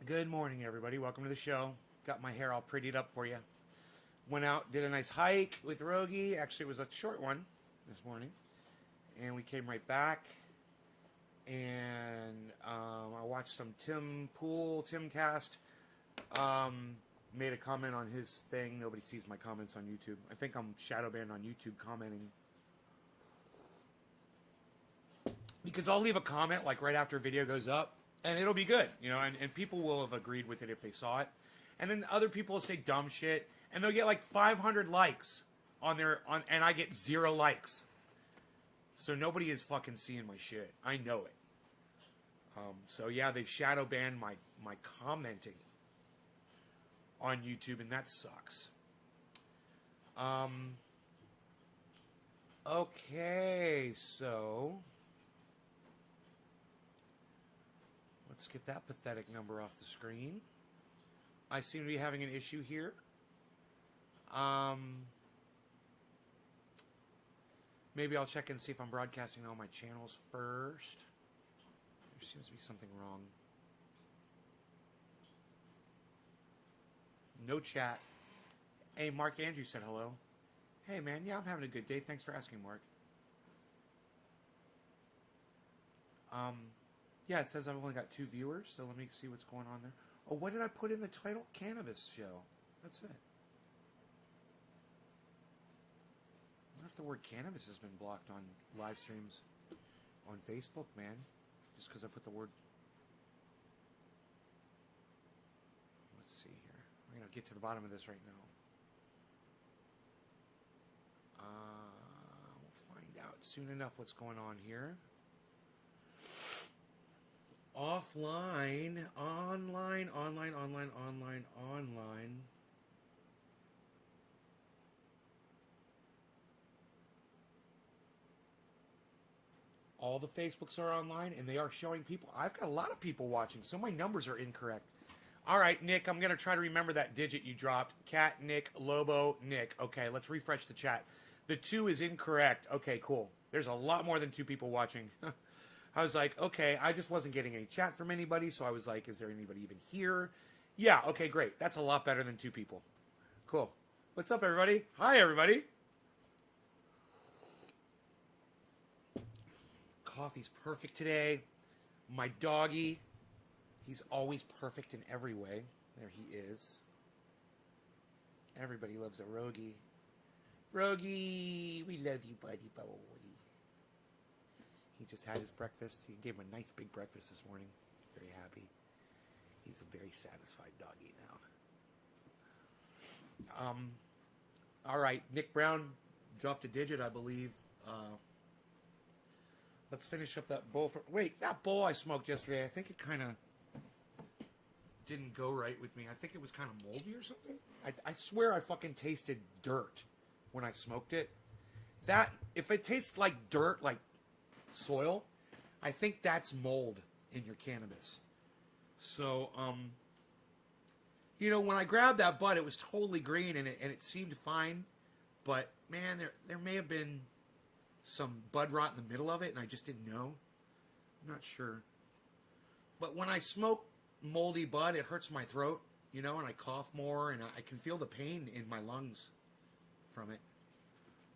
Good morning, everybody. Welcome to the show. Got my hair all prettied up for you. Went out, did a nice hike with Rogie. Actually, it was a short one this morning. And we came right back. And I watched some Timcast. Made a comment on his thing. Nobody sees my comments on YouTube. I think I'm shadow banned on YouTube commenting. Because I'll leave a comment like right after a video goes up. And it'll be good, you know, and people will have agreed with it if they saw it. And then other people will say dumb shit, and they'll get like 500 likes and I get 0 likes. So nobody is fucking seeing my shit. I know it. So yeah, they shadow banned my commenting on YouTube, and that sucks. Okay, so let's get that pathetic number off the screen. I seem to be having an issue here. Maybe I'll check and see if I'm broadcasting on my channels first. There seems to be something wrong. No chat. Hey, Mark Andrews said hello. Hey, man. Yeah, I'm having a good day. Thanks for asking, Mark. Yeah, it says I've only got 2 viewers, so let me see what's going on there. Oh, what did I put in the title? Cannabis Show. That's it. I wonder if the word cannabis has been blocked on live streams on Facebook, man. Just because I put the word... Let's see here. We're going to get to the bottom of this right now. We'll find out soon enough what's going on here. Offline, online. All the Facebooks are online, and they are showing people. I've got a lot of people watching, so my numbers are incorrect. All right, Nick, I'm going to try to remember that digit you dropped. Cat, Nick, Lobo, Nick. Okay, let's refresh the chat. The 2 is incorrect. Okay, cool. There's a lot more than 2 people watching. I was like, okay, I just wasn't getting any chat from anybody, so I was like, is there anybody even here? Yeah, okay, great. That's a lot better than 2 people. Cool. What's up, everybody? Hi, everybody. Coffee's perfect today. My doggy, he's always perfect in every way. There he is. Everybody loves a Rogie. Rogie, we love you, buddy boy. He just had his breakfast. He gave him a nice big breakfast this morning. Very happy. He's a very satisfied doggy now. All right, Nick Brown dropped a digit, I believe. Let's finish up that bowl. Wait, that bowl I smoked yesterday, I think it kind of didn't go right with me. I think it was kind of moldy or something. I swear I fucking tasted dirt when I smoked it. That, if it tastes like dirt, like soil, I think that's mold in your cannabis. So, you know, when I grabbed that bud, it was totally green and it seemed fine. But man, there may have been some bud rot in the middle of it, and I just didn't know. I'm not sure. But when I smoke moldy bud, it hurts my throat, you know, and I cough more, and I can feel the pain in my lungs from it.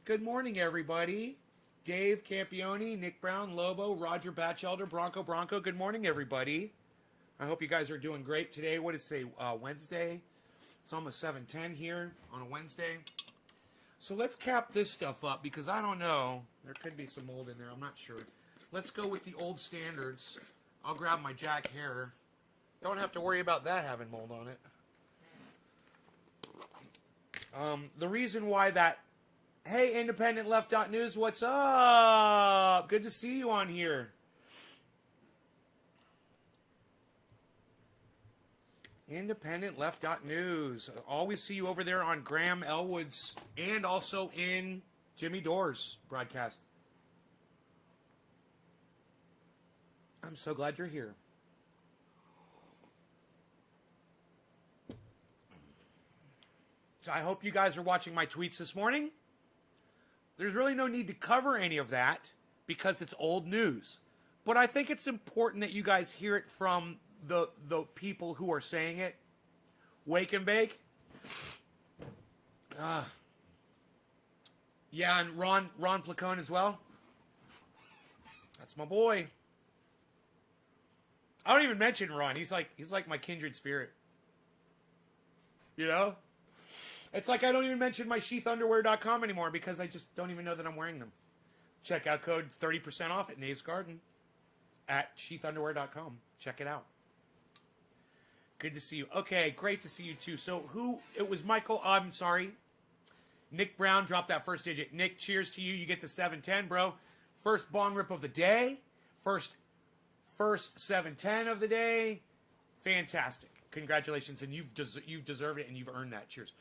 Good morning, everybody. Dave Campione, Nick Brown, Lobo, Roger Batchelder, Bronco. Good morning, everybody. I hope you guys are doing great today. What is today? Wednesday. It's almost 7:10 here on a Wednesday. So let's cap this stuff up because I don't know. There could be some mold in there. I'm not sure. Let's go with the old standards. I'll grab my Jack Hare. Don't have to worry about that having mold on it. The reason why that... Hey, Independent Left.News, what's up? Good to see you on here. Independent Left.News. Always see you over there on Graham Elwood's and also in Jimmy Dore's broadcast. I'm so glad you're here. So I hope you guys are watching my tweets this morning. There's really no need to cover any of that because it's old news. But I think it's important that you guys hear it from the people who are saying it. Wake and bake. Yeah, and Ron Placone as well. That's my boy. I don't even mention Ron. He's like my kindred spirit. You know? It's like I don't even mention my sheathunderwear.com anymore because I just don't even know that I'm wearing them. Checkout code 30% off at Nave's Garden at sheathunderwear.com. Check it out. Good to see you. Okay, great to see you too. So it was Michael, I'm sorry. Nick Brown dropped that first digit. Nick, cheers to you. You get the 710, bro. First bong rip of the day. First 710 of the day. Fantastic. Congratulations, and you've deserved it, and you've earned that. Cheers.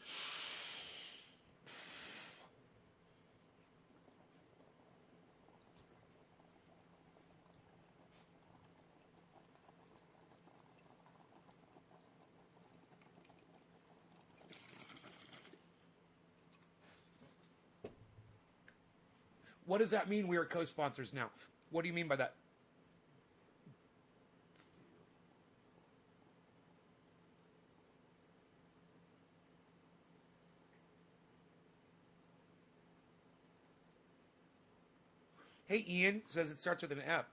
What does that mean we are co-sponsors now? What do you mean by that? Hey, Ian says it starts with an F.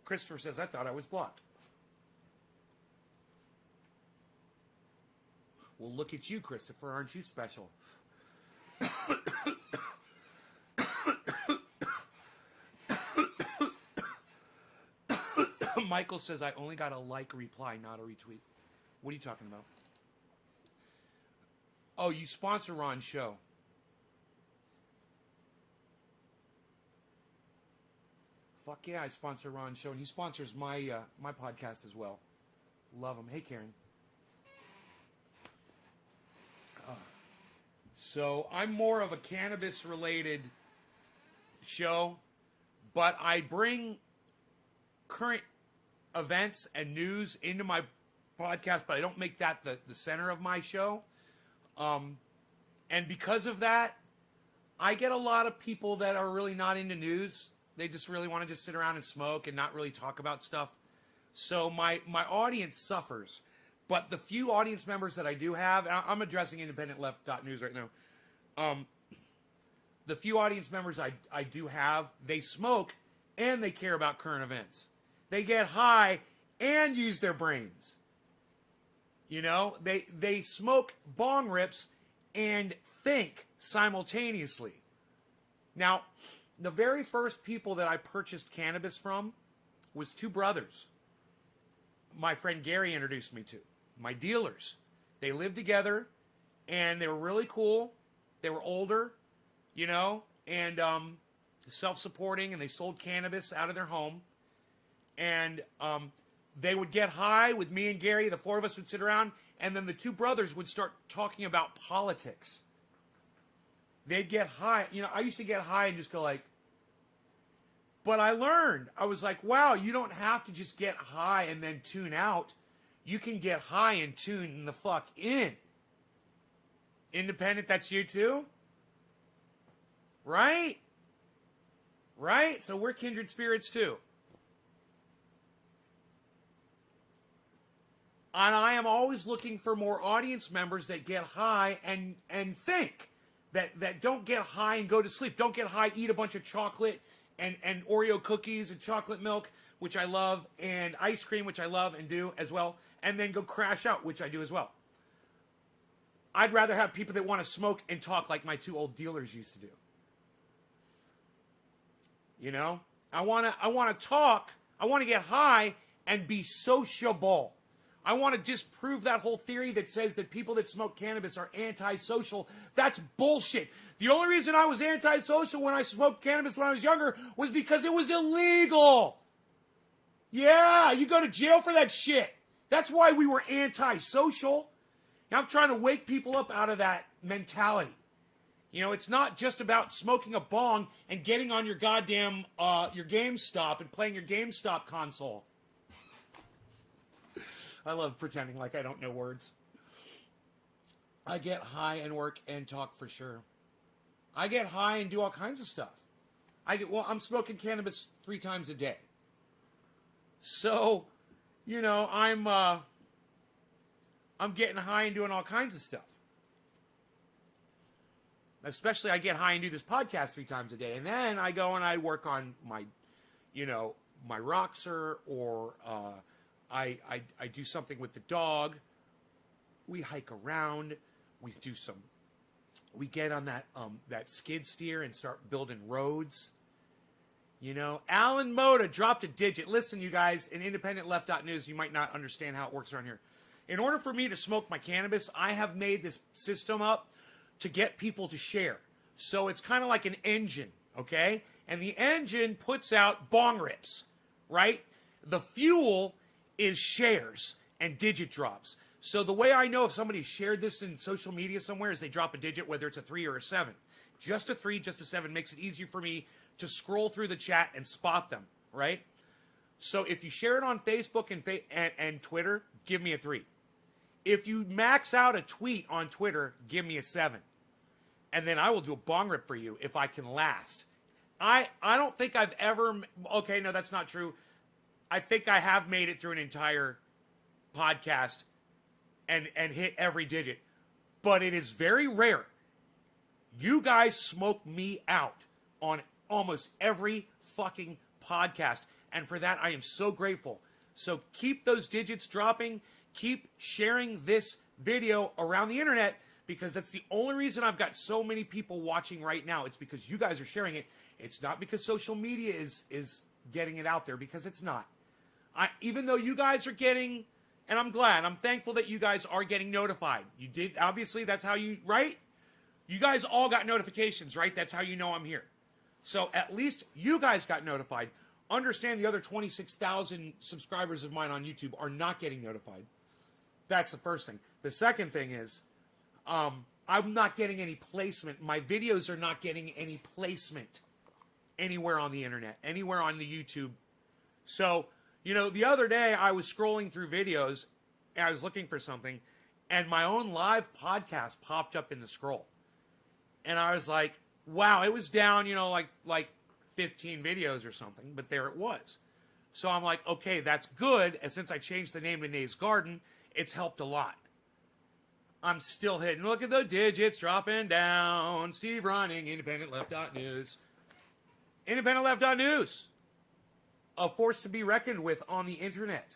Christopher says, I thought I was blocked. Well, look at you, Christopher. Aren't you special? Michael says, I only got a like reply, not a retweet. What are you talking about? Oh, you sponsor Ron's show. Fuck yeah, I sponsor Ron's show. And he sponsors my my podcast as well. Love him. Hey, Karen. So I'm more of a cannabis-related show, but I bring current events and news into my podcast, but I don't make that the center of my show. And because of that, I get a lot of people that are really not into news. They just really want to just sit around and smoke and not really talk about stuff. So my audience suffers. But the few audience members that I do have, I'm addressing IndependentLeft.news right now. The few audience members I do have, they smoke and they care about current events. They get high and use their brains. You know, they smoke bong rips and think simultaneously. Now, the very first people that I purchased cannabis from was two brothers. My friend Gary introduced me to. My dealers. They lived together, and they were really cool. They were older, you know, and self-supporting, and they sold cannabis out of their home. And they would get high with me and Gary. The four of us would sit around, and then the two brothers would start talking about politics. They'd get high. You know, I used to get high and just go like, but I learned. I was like, wow, you don't have to just get high and then tune out. You can get high and tune the fuck in. Independent, that's you too? Right? Right? So we're kindred spirits too. And I am always looking for more audience members that get high and think. That don't get high and go to sleep. Don't get high, eat a bunch of chocolate and Oreo cookies and chocolate milk, which I love, and ice cream, which I love and do as well, and then go crash out, which I do as well. I'd rather have people that want to smoke and talk like my two old dealers used to do. You know? I want to talk, I want to get high and be sociable. I want to disprove that whole theory that says that people that smoke cannabis are antisocial. That's bullshit. The only reason I was antisocial when I smoked cannabis when I was younger was because it was illegal. Yeah, you go to jail for that shit. That's why we were antisocial. Now I'm trying to wake people up out of that mentality. You know, it's not just about smoking a bong and getting on your goddamn, your GameStop and playing your GameStop console. I love pretending like I don't know words. I get high and work and talk for sure. I get high and do all kinds of stuff. I'm smoking cannabis 3 times a day. So, you know, I'm getting high and doing all kinds of stuff. Especially I get high and do this podcast 3 times a day. And then I go and I work on my, you know, my Roxer, or I do something with the dog. We hike around. We get on that skid steer and start building roads. You know, Alan Moda dropped a digit. Listen, you guys, in Independent Left.News, you might not understand how it works around here. In order for me to smoke my cannabis, I have made this system up to get people to share. So it's kind of like an engine, okay? And the engine puts out bong rips, right? The fuel is shares and digit drops. So the way I know if somebody shared this in social media somewhere is they drop a digit, whether it's a 3 or a 7. Just a 3, just a 7 makes it easier for me to scroll through the chat and spot them, right? So if you share it on Facebook and Twitter, give me a 3. If you max out a tweet on Twitter, give me a 7. And then I will do a bong rip for you if I can last. I don't think I've ever... Okay, no, that's not true. I think I have made it through an entire podcast and hit every digit. But it is very rare. You guys smoke me out on almost every fucking podcast. And for that, I am so grateful. So keep those digits dropping. Keep sharing this video around the internet, because that's the only reason I've got so many people watching right now. It's because you guys are sharing it. It's not because social media is getting it out there, because it's not. Even though you guys are getting, and I'm glad, I'm thankful that you guys are getting notified. You did, obviously, that's how you, right? You guys all got notifications, right? That's how you know I'm here. So at least you guys got notified. Understand the other 26,000 subscribers of mine on YouTube are not getting notified. That's the first thing. The second thing is, I'm not getting any placement. My videos are not getting any placement anywhere on the internet, anywhere on the YouTube. So, you know, the other day I was scrolling through videos and I was looking for something, and my own live podcast popped up in the scroll. And I was like, wow, it was down, you know, like 15 videos or something, but there it was. So I'm like, okay, that's good. And since I changed the name to Nay's Garden, it's helped a lot. I'm still hitting. Look at the digits dropping down. Steve running, Independent Left.News. Independent Left.News. A force to be reckoned with on the internet.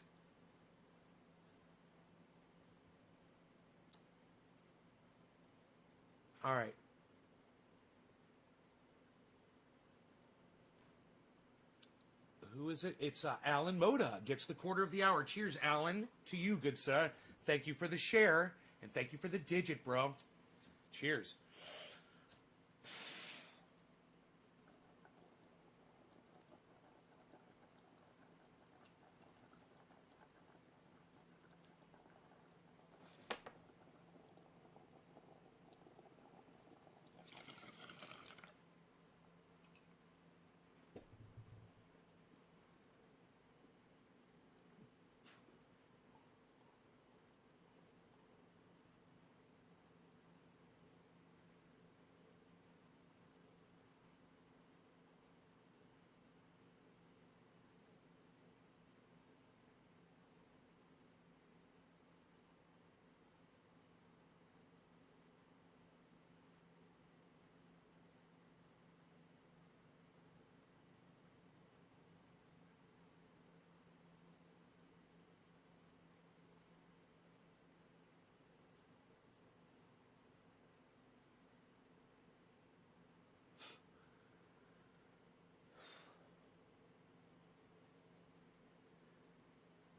All right. Who is it? It's Alan Moda. Gets the quarter of the hour. Cheers, Alan. To you, good sir. Thank you for the share. And thank you for the digit, bro. Cheers.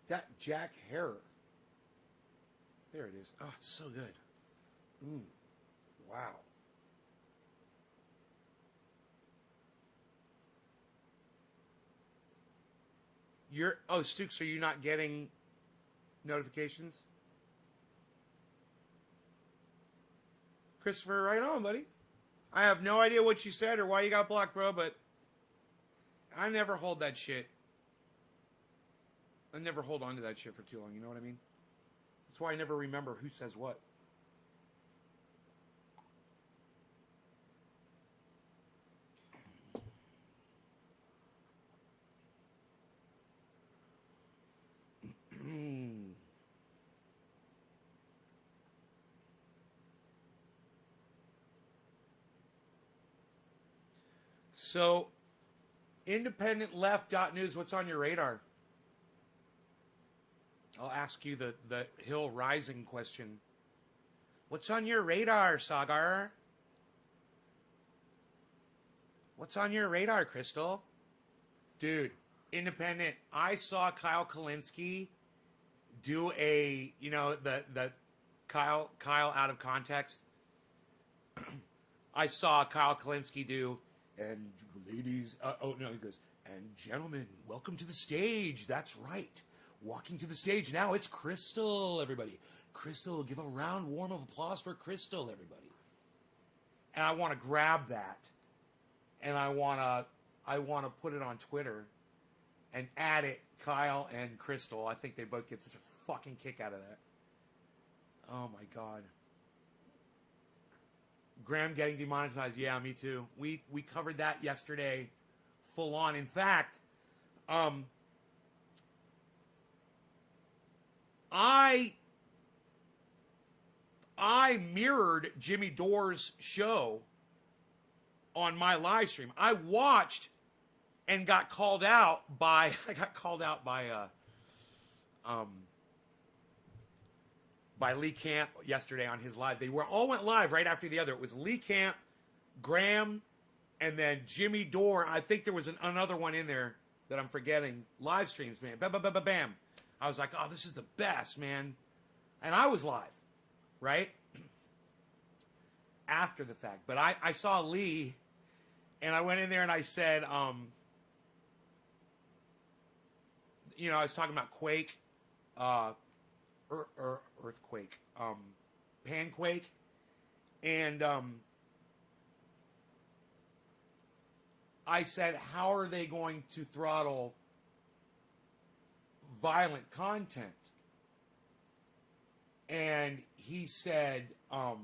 That Jack Harrer. There it is. Oh, it's so good. Wow. Stooks, are you not getting notifications? Christopher, right on, buddy. I have no idea what you said or why you got blocked, bro, but I never hold that shit. I never hold on to that shit for too long, you know what I mean? That's why I never remember who says what. So, independentleft.news, what's on your radar? I'll ask you the Hill Rising question. What's on your radar, Sagar? What's on your radar, Crystal? Dude, Independent. I saw Kyle Kalinske do the Kyle out of context. I saw Kyle Kalinske do, and ladies, he goes, and gentlemen, welcome to the stage. That's right. Walking to the stage now, it's Crystal, everybody. Crystal, give a round warm of applause for Crystal, everybody. And I want to grab that, and I want to put it on Twitter and add it, Kyle and Crystal. I think they both get such a fucking kick out of that. Oh my God. Graham getting demonetized. Yeah, me too. We covered that yesterday, full on. In fact, I mirrored Jimmy Dore's show on my live stream. I watched and got called out by Lee Camp yesterday on his live. They all went live right after the other. It was Lee Camp, Graham, and then Jimmy Dore. I think there was another one in there that I'm forgetting. Live streams, man. Bam. I was like, oh, this is the best, man. And I was live, right? After the fact. But I saw Lee, and I went in there and I said, I was talking about Quake, earthquake, panquake, and I said, how are they going to throttle violent content? And he said, oh,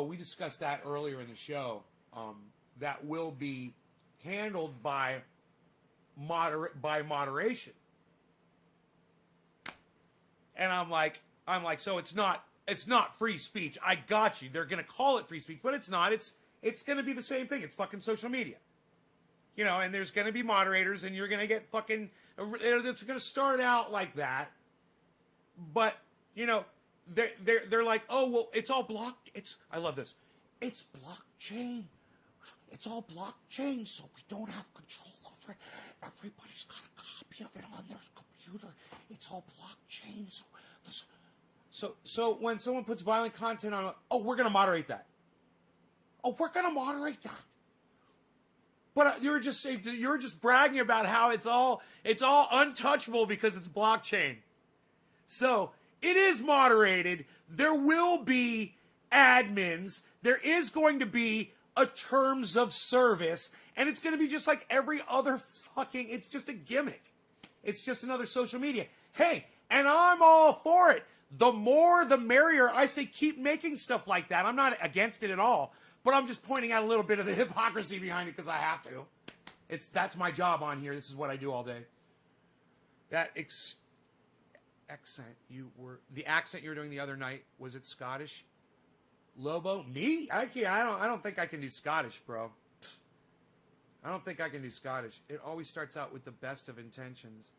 we discussed that earlier in the show. That will be handled by moderation. And I'm like, so it's not free speech. I got you. They're going to call it free speech, but it's not. It's going to be the same thing. It's fucking social media. And there's going to be moderators, and you're going to get fucking, it's going to start out like that. But, they're like, oh, well, it's all I love this. It's blockchain. It's all blockchain, so we don't have control over it. Everybody's got a copy of it on their computer. It's all blockchain. So when someone puts violent content on, we're going to moderate that. Oh, we're going to moderate that. But you're just bragging about how it's all untouchable because it's blockchain. So it is moderated. There will be admins. There is going to be a terms of service, and it's going to be just like every other fucking. It's just a gimmick. It's just another social media. Hey, and I'm all for it. The more, the merrier. I say keep making stuff like that. I'm not against it at all. But I'm just pointing out a little bit of the hypocrisy behind it because I have to. That's my job on here. This is what I do all day. That accent the accent you were doing the other night, was it Scottish? Lobo? Me? I don't think I can do Scottish, bro. I don't think I can do Scottish. It always starts out with the best of intentions.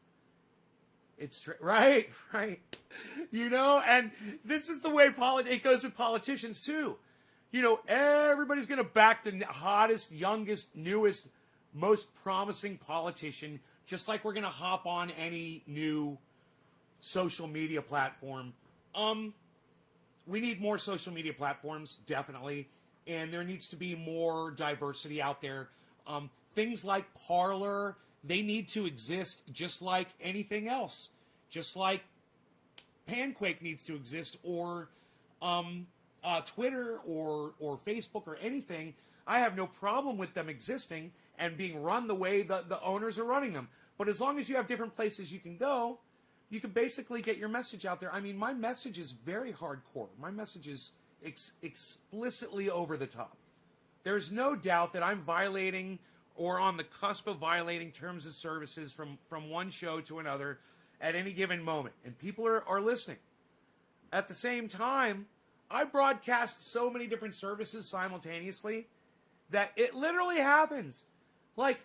It's right. And this is the way it goes with politicians too. Everybody's going to back the hottest, youngest, newest, most promising politician, just like we're going to hop on any new social media platform. We need more social media platforms, definitely, and there needs to be more diversity out there. Things like Parler, they need to exist just like anything else, just like Panquake needs to exist, or Twitter or Facebook or anything. I have no problem with them existing and being run the way the owners are running them. But as long as you have different places you can go, you can basically get your message out there. I mean, my message is very hardcore. My message is explicitly over the top. There's no doubt that I'm violating or on the cusp of violating terms of services from one show to another at any given moment. And people are listening. At the same time, I broadcast so many different services simultaneously that it literally happens. Like,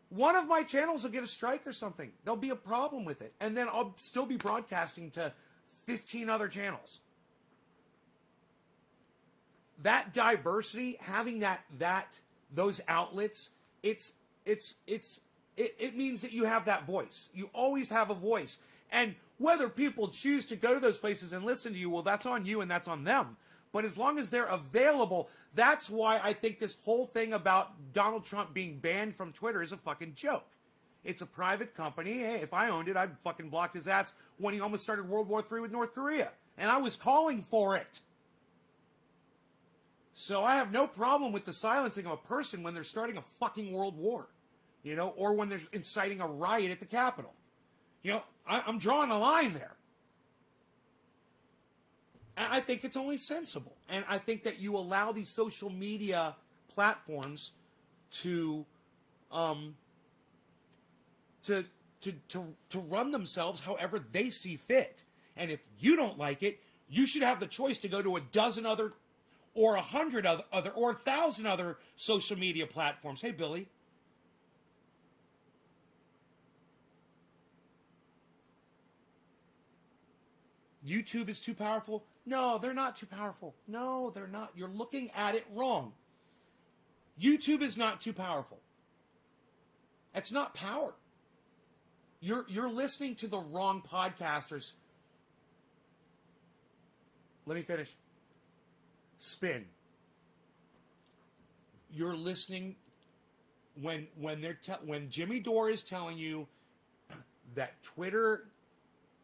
one of my channels will get a strike or something. There'll be a problem with it. And then I'll still be broadcasting to 15 other channels. That diversity, having those outlets, it means that you have that voice. You always have a voice. And whether people choose to go to those places and listen to you, well, that's on you and that's on them. But as long as they're available, that's why I think this whole thing about Donald Trump being banned from Twitter is a fucking joke. It's a private company. Hey, if I owned it, I'd fucking blocked his ass when he almost started World War III with North Korea. And I was calling for it. So I have no problem with the silencing of a person when they're starting a fucking world war, or when they're inciting a riot at the Capitol. I'm drawing a line there. And I think it's only sensible. And I think that you allow these social media platforms to run themselves however they see fit. And if you don't like it, you should have the choice to go to a dozen other or 100 other or 1,000 other social media platforms. Hey, Billy. YouTube is too powerful? No, they're not too powerful. No, they're not. You're looking at it wrong. YouTube is not too powerful. It's not power. You're listening to the wrong podcasters. Let me finish. Spin. You're listening when Jimmy Dore is telling you that Twitter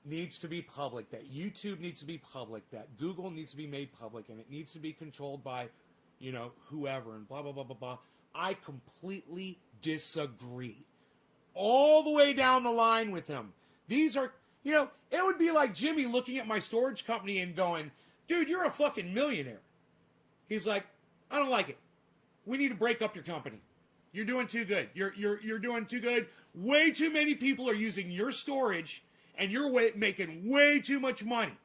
needs to be public, that YouTube needs to be public, that Google needs to be made public, and it needs to be controlled by, whoever, and blah, blah, blah, blah, blah. I completely disagree. All the way down the line with him. These are, it would be like Jimmy looking at my storage company and going, dude, you're a fucking millionaire. He's like, I don't like it. We need to break up your company. You're doing too good. You're doing too good. Way too many people are using your storage, and you're making way too much money.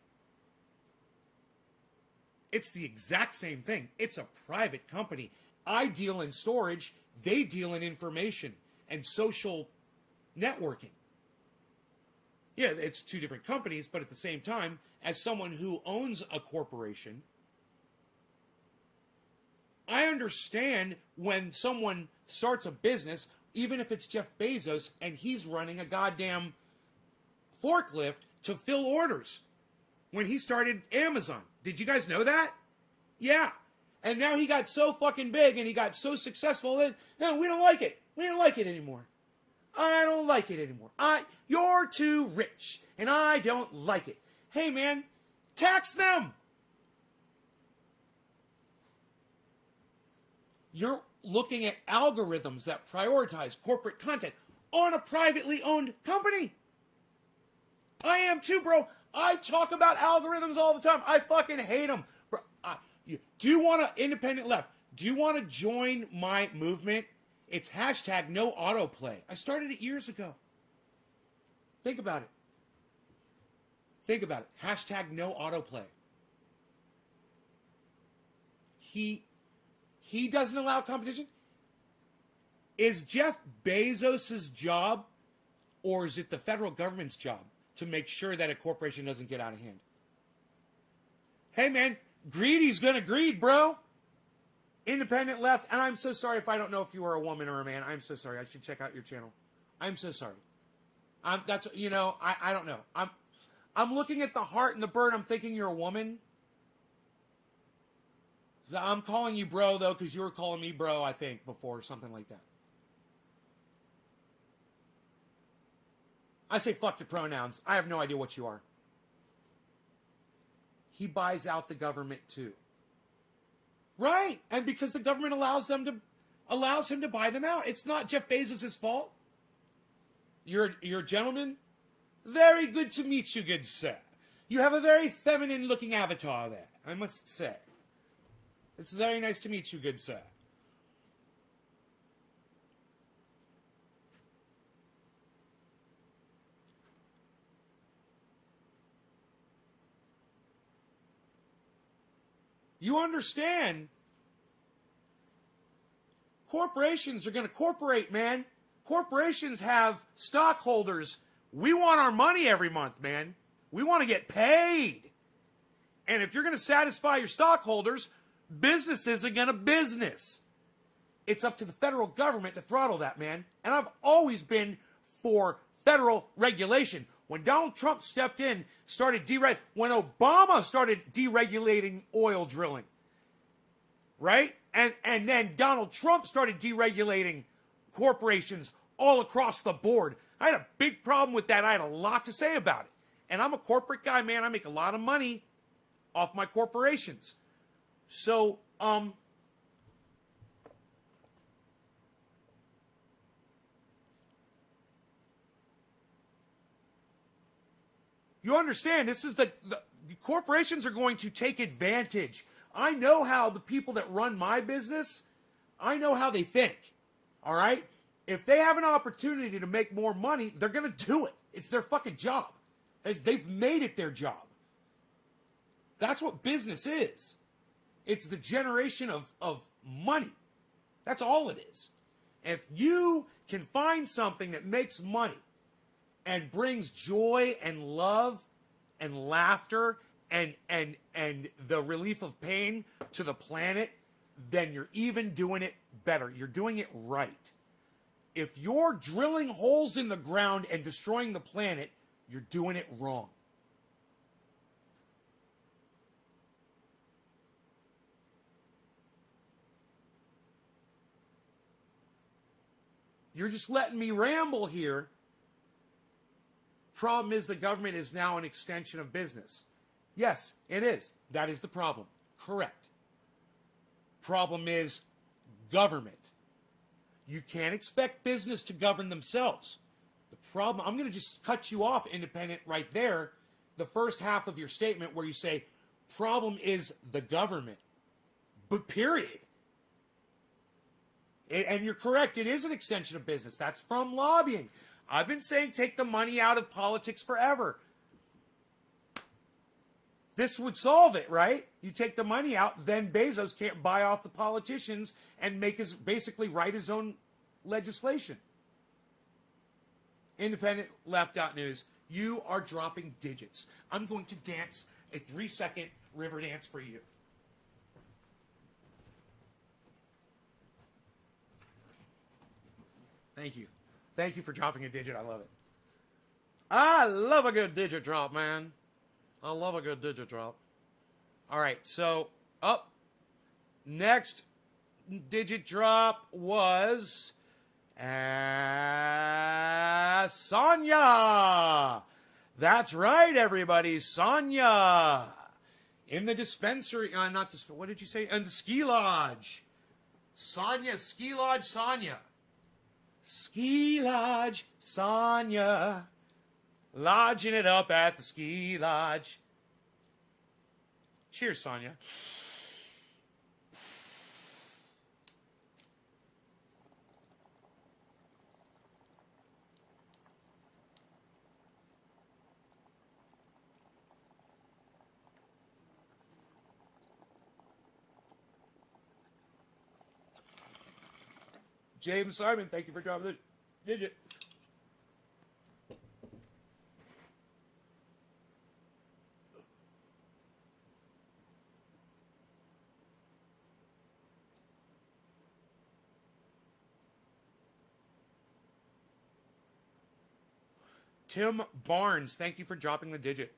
It's the exact same thing. It's a private company. I deal in storage. They deal in information and social networking. Yeah, it's two different companies, but at the same time, as someone who owns a corporation, I understand when someone starts a business, even if it's Jeff Bezos, and he's running a goddamn forklift to fill orders when he started Amazon. Did you guys know that? Yeah. And now he got so fucking big and he got so successful that, no, we don't like it. We don't like it anymore. I don't like it anymore. You're too rich and I don't like it. Hey, man, tax them. You're looking at algorithms that prioritize corporate content on a privately owned company. I am too, bro. I talk about algorithms all the time. I fucking hate them. Bro, do you want to, independent left, do you want to join my movement? It's hashtag no autoplay. I started it years ago. Think about it. Think about it. Hashtag no autoplay. He doesn't allow competition. Is Jeff Bezos' job, or is it the federal government's job to make sure that a corporation doesn't get out of hand? Hey, man, greedy's gonna greed, bro. Independent left, and I'm so sorry if I don't know if you are a woman or a man. I'm so sorry. I should check out your channel. I'm so sorry. I don't know. I'm looking at the heart and the bird. I'm thinking you're a woman. I'm calling you bro, though, because you were calling me bro, I think, before, something like that. I say fuck your pronouns. I have no idea what you are. He buys out the government, too. Right. And because the government allows him to buy them out. It's not Jeff Bezos' fault. You're a gentleman? Very good to meet you, good sir. You have a very feminine-looking avatar there, I must say. It's very nice to meet you, good sir. You understand Corporations are going to corporate, man. Corporations have stockholders. We want our money every month, man. We want to get paid. And if you're going to satisfy your stockholders, businesses are going to business. It's up to the federal government to throttle that, man. And I've always been for federal regulation. When Donald Trump stepped in, when Obama started deregulating oil drilling, right? And then Donald Trump started deregulating corporations all across the board. I had a big problem with that. I had a lot to say about it. And I'm a corporate guy, man. I make a lot of money off my corporations. So, you understand, this is the corporations are going to take advantage. I know how the people that run my business, I know how they think. All right? If they have an opportunity to make more money, they're going to do it. It's their fucking job. They've made it their job. That's what business is. It's the generation of money. That's all it is. If you can find something that makes money and brings joy and love and laughter and the relief of pain to the planet, then you're even doing it better. You're doing it right. If you're drilling holes in the ground and destroying the planet, you're doing it wrong. You're just letting me ramble here. Problem is the government is now an extension of business. Yes, it is. That is the problem. Correct. Problem is government. You can't expect business to govern themselves. The problem, I'm going to just cut you off, independent, right there. The first half of your statement where you say, problem is the government. But period. And you're correct, it is an extension of business. That's from lobbying. I've been saying take the money out of politics forever. This would solve it, right? You take the money out, then Bezos can't buy off the politicians and basically write his own legislation. Independent left.news, you are dropping digits. I'm going to dance a 3-second river dance for you. Thank you. Thank you for dropping a digit. I love it. I love a good digit drop, man. I love a good digit drop. All right, so up next digit drop was Sonia. That's right, everybody. Sonia in the dispensary. What did you say? In the ski lodge. Sonia, ski lodge, Sonia. Ski lodge, Sonia, lodging it up at the ski lodge. Cheers, Sonia. James Simon, thank you for dropping the digit. Tim Barnes, thank you for dropping the digit.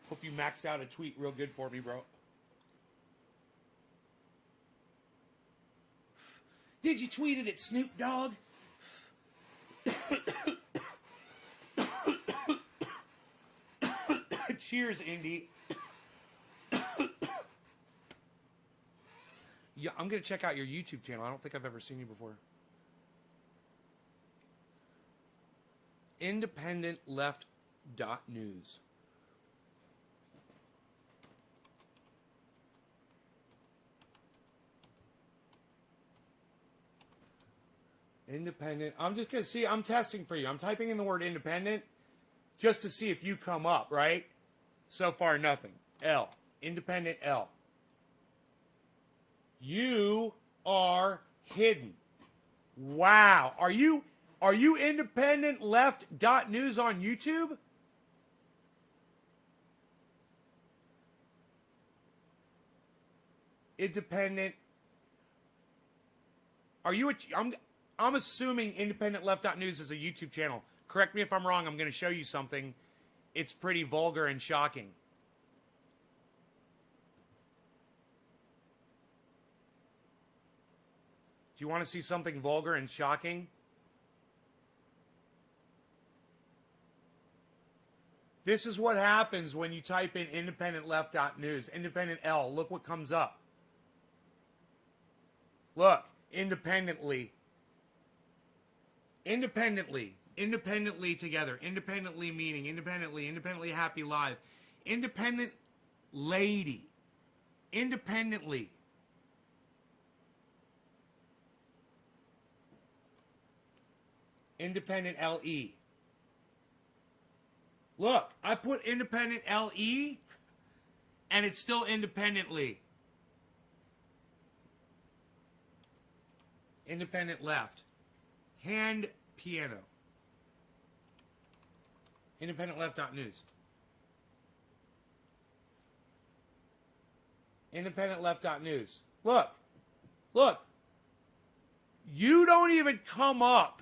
Hope you maxed out a tweet real good for me, bro. Did you tweet it at Snoop Dogg? Cheers, Indy. Yeah, I'm going to check out your YouTube channel. I don't think I've ever seen you before. Independent left.news. Independent. I'm just going to see. I'm testing for you. I'm typing in the word independent just to see if you come up, right? So far, nothing. L. Independent L. You are hidden. Wow. Are you independent left .news on YouTube? Independent. Are you I'm assuming independent left .news is a YouTube channel. Correct me if I'm wrong. I'm going to show you something. It's pretty vulgar and shocking. Do you want to see something vulgar and shocking? This is what happens when you type in independent left.news. Independent L. Look what comes up. Look. Independently. Independently. Independently together. Independently meaning. Independently happy live. Independent lady. Independently. Independent LE. Look, I put independent LE and it's still independently. Independent left. Hand piano. Independent left.news. Independent left.news. Look. Look. You don't even come up.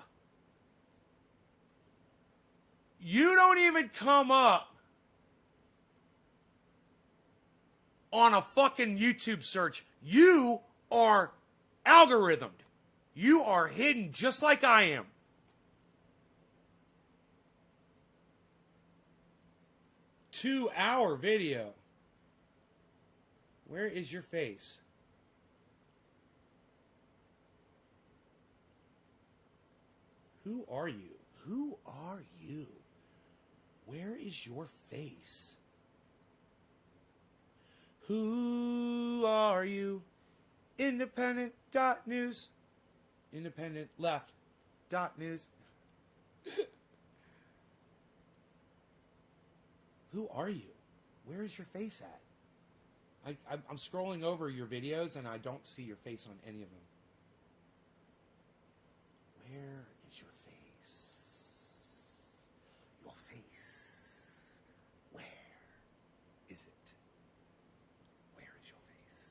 You don't even come up on a fucking YouTube search. You are algorithmed. You are hidden just like I am. Two-hour video. Where is your face? Who are you? Who are you? Where is your face? Who are you? Independent.news. Independent left.news. Who are you? Where is your face at? I'm scrolling over your videos and I don't see your face on any of them. Where is your face? Your face. Where is it? Where is your face?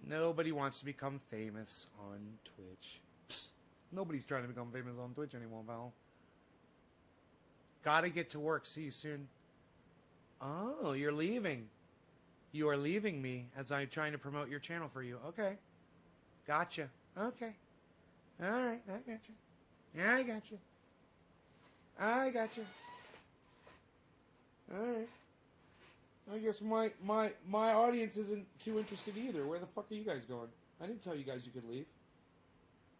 Nobody wants to become famous on Twitch. Psst. Nobody's trying to become famous on Twitch anymore, Val. Gotta get to work. See you soon. Oh, you're leaving. You are leaving me as I'm trying to promote your channel for you. Okay. Gotcha. Okay. All right. I got you. Yeah, I got you. I got you. All right. I guess my audience isn't too interested either. Where the fuck are you guys going? I didn't tell you guys you could leave.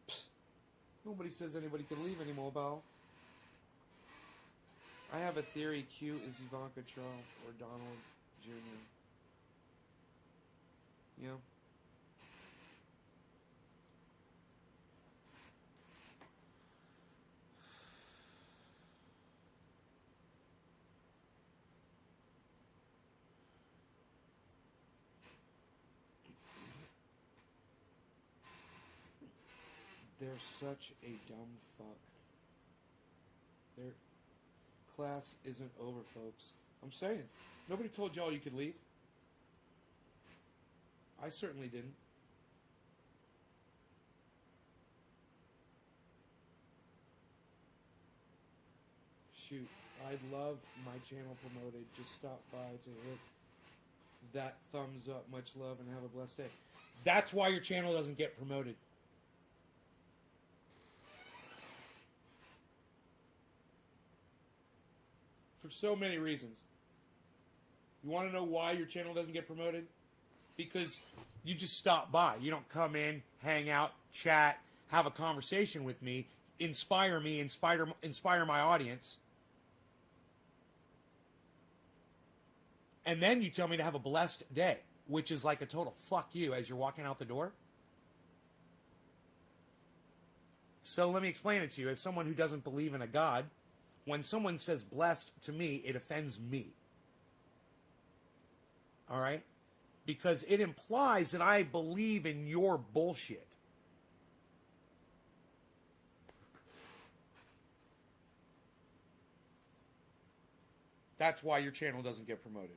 Psst. Nobody says anybody could leave anymore, Bal. I have a theory. Q is Ivanka Trump or Donald Jr. You know? They're such a dumb fuck. Their class isn't over, folks. I'm saying. Nobody told y'all you could leave. I certainly didn't. Shoot, I'd love my channel promoted. Just stop by to hit that thumbs up. Much love and have a blessed day. That's why your channel doesn't get promoted. For so many reasons. You want to know why your channel doesn't get promoted? Because you just stop by. You don't come in, hang out, chat, have a conversation with me, inspire my audience. And then you tell me to have a blessed day, which is like a total fuck you as you're walking out the door. So let me explain it to you. As someone who doesn't believe in a God, when someone says blessed to me, it offends me. All right? Because it implies that I believe in your bullshit. That's why your channel doesn't get promoted.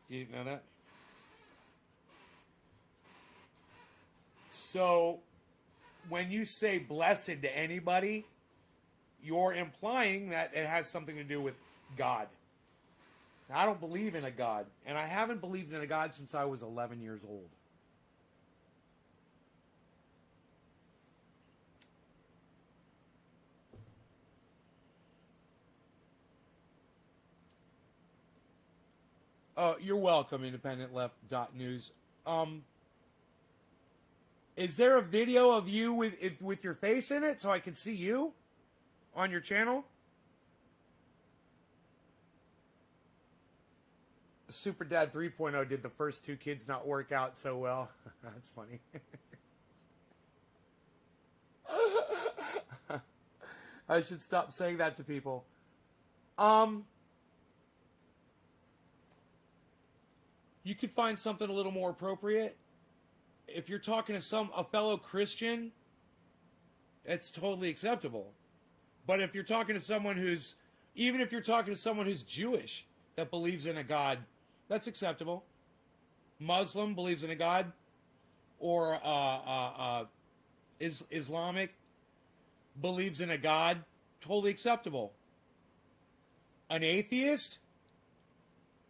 You didn't know that? So, when you say blessed to anybody, you're implying that it has something to do with God. Now, I don't believe in a God, and I haven't believed in a God since I was 11 years old. Oh, you're welcome, IndependentLeft.News. Is there a video of you with your face in it so I can see you on your channel? Super Dad 3.0 did the first two kids not work out so well. That's funny. I should stop saying that to people. You could find something a little more appropriate. If you're talking to a fellow Christian, it's totally acceptable. But if you're talking to someone even if you're talking to someone who's Jewish that believes in a God, that's acceptable. Muslim believes in a God, or Islamic believes in a God, totally acceptable. An atheist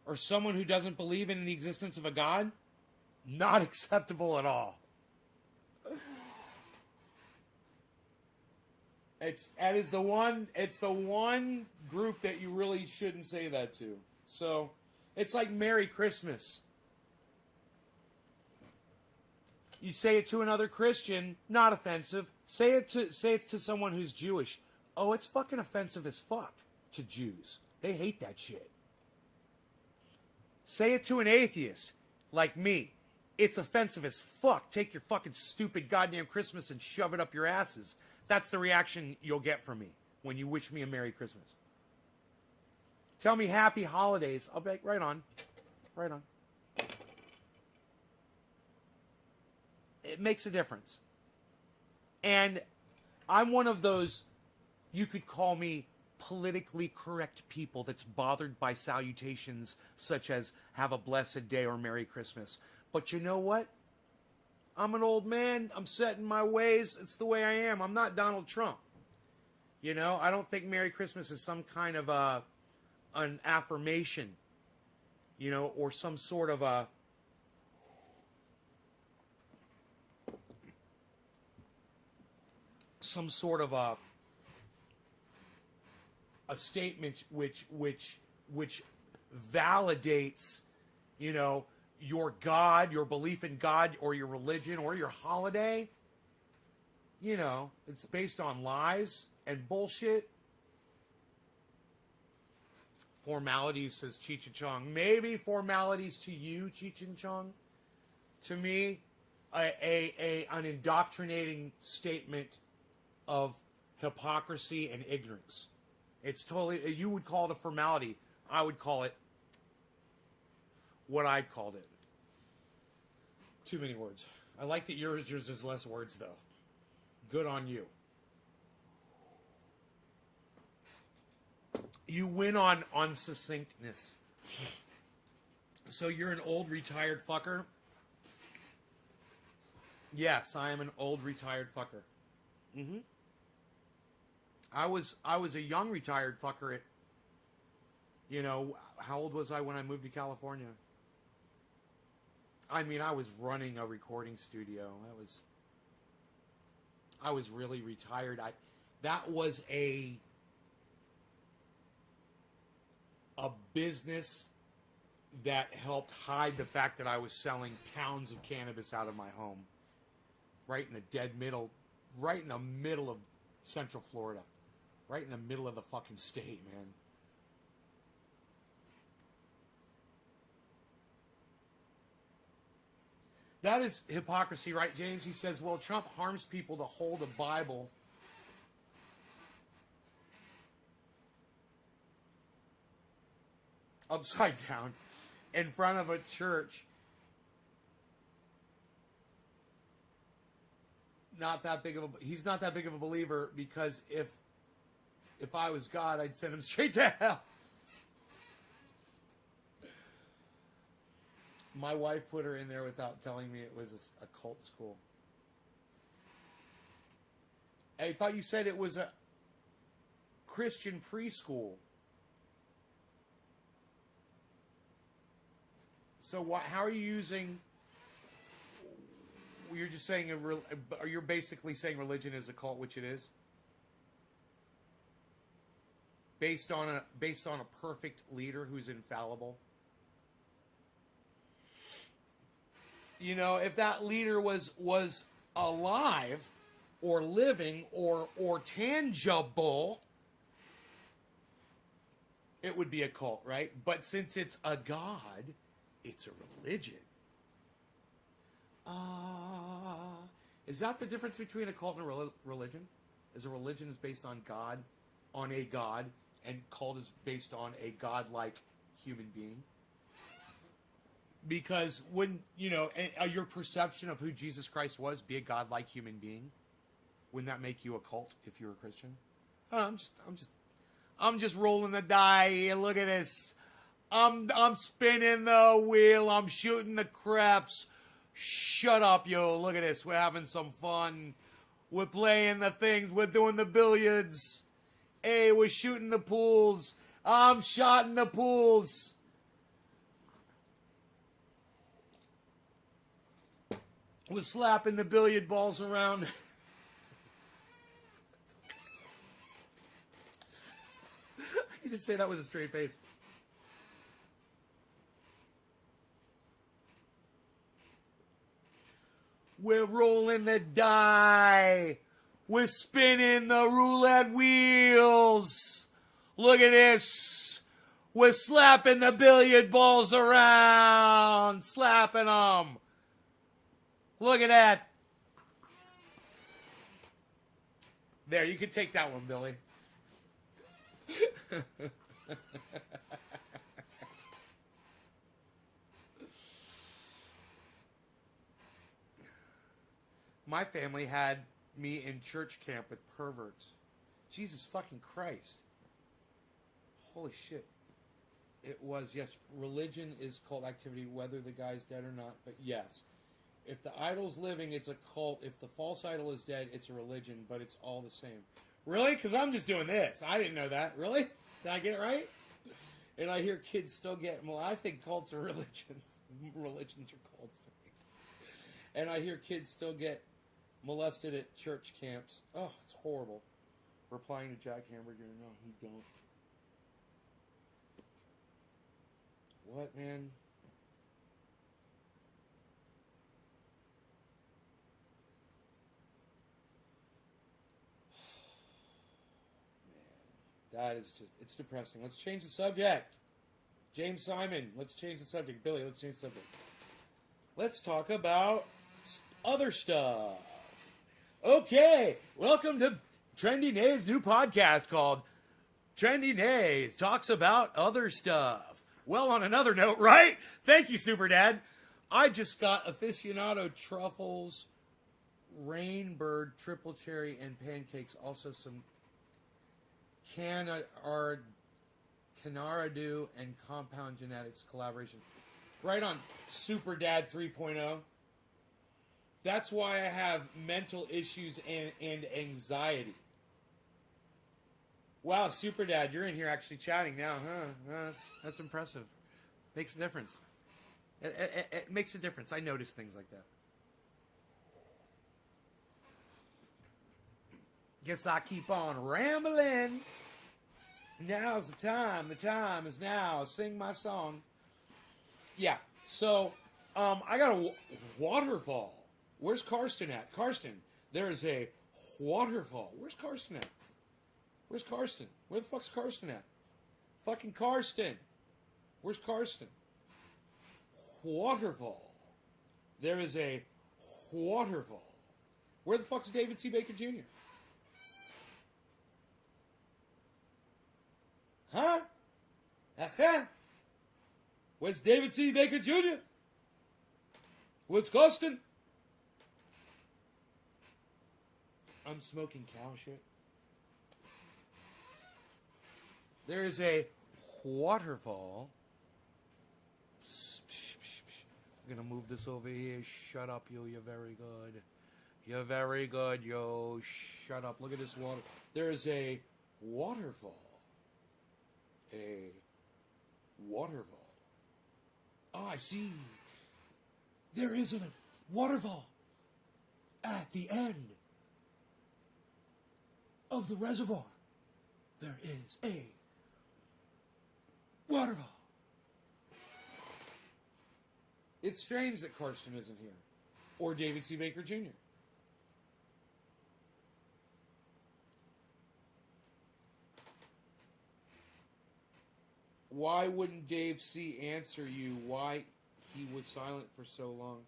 or someone who doesn't believe in the existence of a God, not acceptable at all. It's the one group that you really shouldn't say that to. So it's like Merry Christmas. You say it to another Christian, not offensive. Say it to someone who's Jewish. Oh, it's fucking offensive as fuck to Jews. They hate that shit. Say it to an atheist like me. It's offensive as fuck. Take your fucking stupid goddamn Christmas and shove it up your asses. That's the reaction you'll get from me when you wish me a Merry Christmas. Tell me Happy Holidays. I'll be like, right on. Right on. It makes a difference. And I'm one of those, you could call me politically correct people that's bothered by salutations such as have a blessed day or Merry Christmas. But you know what? I'm an old man. I'm set in my ways. It's the way I am. I'm not Donald Trump. You know, I don't think Merry Christmas is some kind of an affirmation, you know, or some sort of a statement which validates, you know, your God, your belief in God, or your religion, or your holiday. You know, it's based on lies and bullshit. Formalities, says Cheech and Chong. Maybe formalities to you, Cheech and Chong. To me, an indoctrinating statement of hypocrisy and ignorance. It's totally, you would call it a formality. I would call it what I called it. Too many words. I like that yours is less words, though. Good on you. You win on succinctness. So you're an old retired fucker? Yes, I am an old retired fucker. Mm-hmm. I was a young retired fucker at, you know, how old was I when I moved to California? I mean, I was running a recording studio. I was really retired. That was a business that helped hide the fact that I was selling pounds of cannabis out of my home, right in the middle of Central Florida, Right in the middle of the fucking state, man. That is hypocrisy, right, James? He says, well, Trump harms people to hold a Bible upside down in front of a church. He's not that big of a believer, because if I was God, I'd send him straight to hell. My wife put her in there without telling me it was a cult school. I thought you said it was a Christian preschool. So how are you using? You're just saying you're basically saying religion is a cult, which it is, based on a perfect leader who's infallible. You know, if that leader was alive or living or tangible, it would be a cult, right? But since it's a god, it's a religion. Is that the difference between a cult and a religion? Is a religion is based on God, on a god, and cult is based on a godlike human being? Because when, you know, your perception of who Jesus Christ was, be a godlike human being, wouldn't that make you a cult if you're a Christian? I'm just rolling the die. Look at this. I'm spinning the wheel. I'm shooting the craps. Shut up, yo. Look at this. We're having some fun. We're playing the things. We're doing the billiards. Hey, we're shooting the pools. I'm shotting the pools. We're slapping the billiard balls around. I need to say that with a straight face. We're rolling the die. We're spinning the roulette wheels. Look at this. We're slapping the billiard balls around. Slapping them. Look at that. There, you can take that one, Billy. My family had me in church camp with perverts. Jesus fucking Christ. Holy shit. It was, yes, religion is cult activity, whether the guy's dead or not, but yes. If the idol's living, it's a cult. If the false idol is dead, it's a religion, but it's all the same. Really? Because I'm just doing this. I didn't know that. Really? Did I get it right? And I hear kids still get, well, I think cults are religions. Religions are cults to me. And I hear kids still get molested at church camps. Oh, it's horrible. Replying to Jack Hamburger, no, he don't. What, man? That is just, it's depressing. Let's change the subject. James Simon, let's change the subject. Billy, let's change the subject. Let's talk about other stuff. Okay, welcome to Trendy Nay's new podcast called Trendy Nays Talks About Other Stuff. Well, on another note, right? Thank you, Super Dad. I just got aficionado truffles, Rainbird, triple cherry, and pancakes. Also some Canaradu and Compound Genetics collaboration. Right on Super Dad 3.0. That's why I have mental issues and anxiety. Wow, Super Dad, you're in here actually chatting now, huh? That's impressive. Makes a difference. It makes a difference. I notice things like that. Guess I keep on rambling. Now's the time. The time is now. Sing my song. Yeah. So, I got a waterfall. Where's Karsten at? Karsten, there is a waterfall. Where's Karsten at? Where's Karsten? Where the fuck's Karsten at? Fucking Karsten. Where's Karsten? Waterfall. There is a waterfall. Where the fuck's David C. Baker Jr.? Huh? Uh-huh. Where's David C. Baker Jr.? Where's Karsten? I'm smoking cow shit. There is a waterfall. I'm gonna move this over here. Shut up, yo. You're very good. You're very good, yo. Shut up. Look at this water. There is a waterfall. A waterfall. Oh, I see. There is a waterfall at the end of the reservoir. There is a waterfall. It's strange that Karsten isn't here. Or David C. Baker Jr. Why wouldn't Dave C. answer you why he was silent for so long?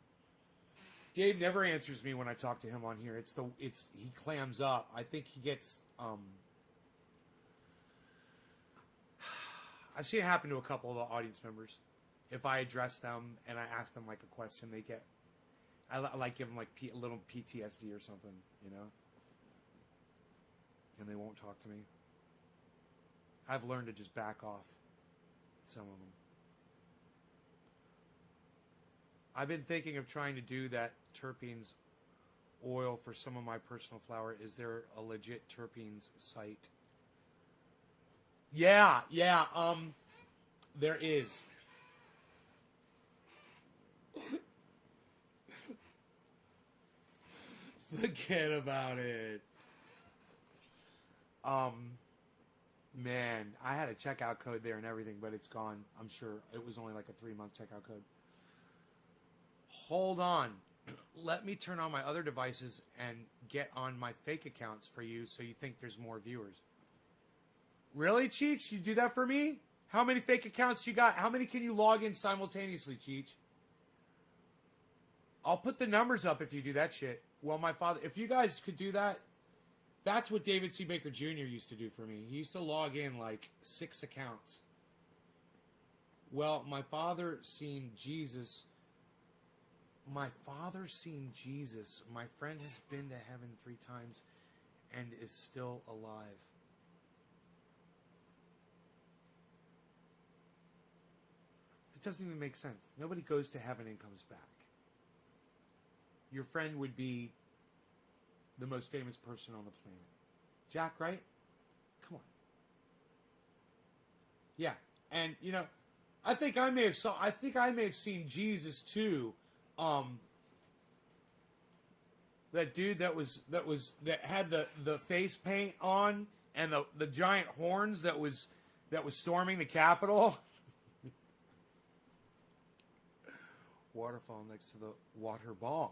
Dave never answers me when I talk to him on here. He clams up. I think he gets I've seen it happen to a couple of the audience members. If I address them and I ask them like a question, I like give them like a little PTSD or something, you know? And they won't talk to me. I've learned to just back off some of them. I've been thinking of trying to do that terpenes oil for some of my personal flower. Is there a legit terpenes site? Yeah, there is. Forget about it. Man, I had a checkout code there and everything, but it's gone. I'm sure it was only like a 3-month checkout code. Hold on. Let me turn on my other devices and get on my fake accounts for you so you think there's more viewers. Really, Cheech? You do that for me? How many fake accounts you got? How many can you log in simultaneously, Cheech? I'll put the numbers up if you do that shit. Well, my father, if you guys could do that, that's what David C. Baker Jr. used to do for me. He used to log in like 6 accounts. Well, my father seen Jesus. My father seen Jesus. My friend has been to heaven 3 times and is still alive. It doesn't even make sense. Nobody goes to heaven and comes back. Your friend would be the most famous person on the planet. Jack, right? Come on. Yeah. And, you know, I think I may have seen Jesus too. That dude that had the face paint on and the giant horns that was storming the Capitol. Waterfall next to the water bong.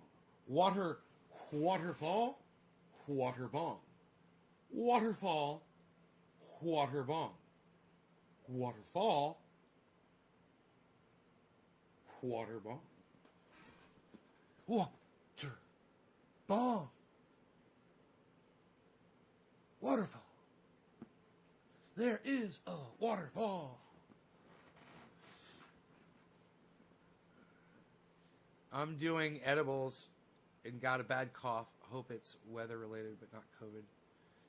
Waterfall, water bong. Waterfall, water bong. Waterfall, water bong. Water bong. Waterfall. There is a waterfall. I'm doing edibles and got a bad cough. Hope it's weather related, but not COVID.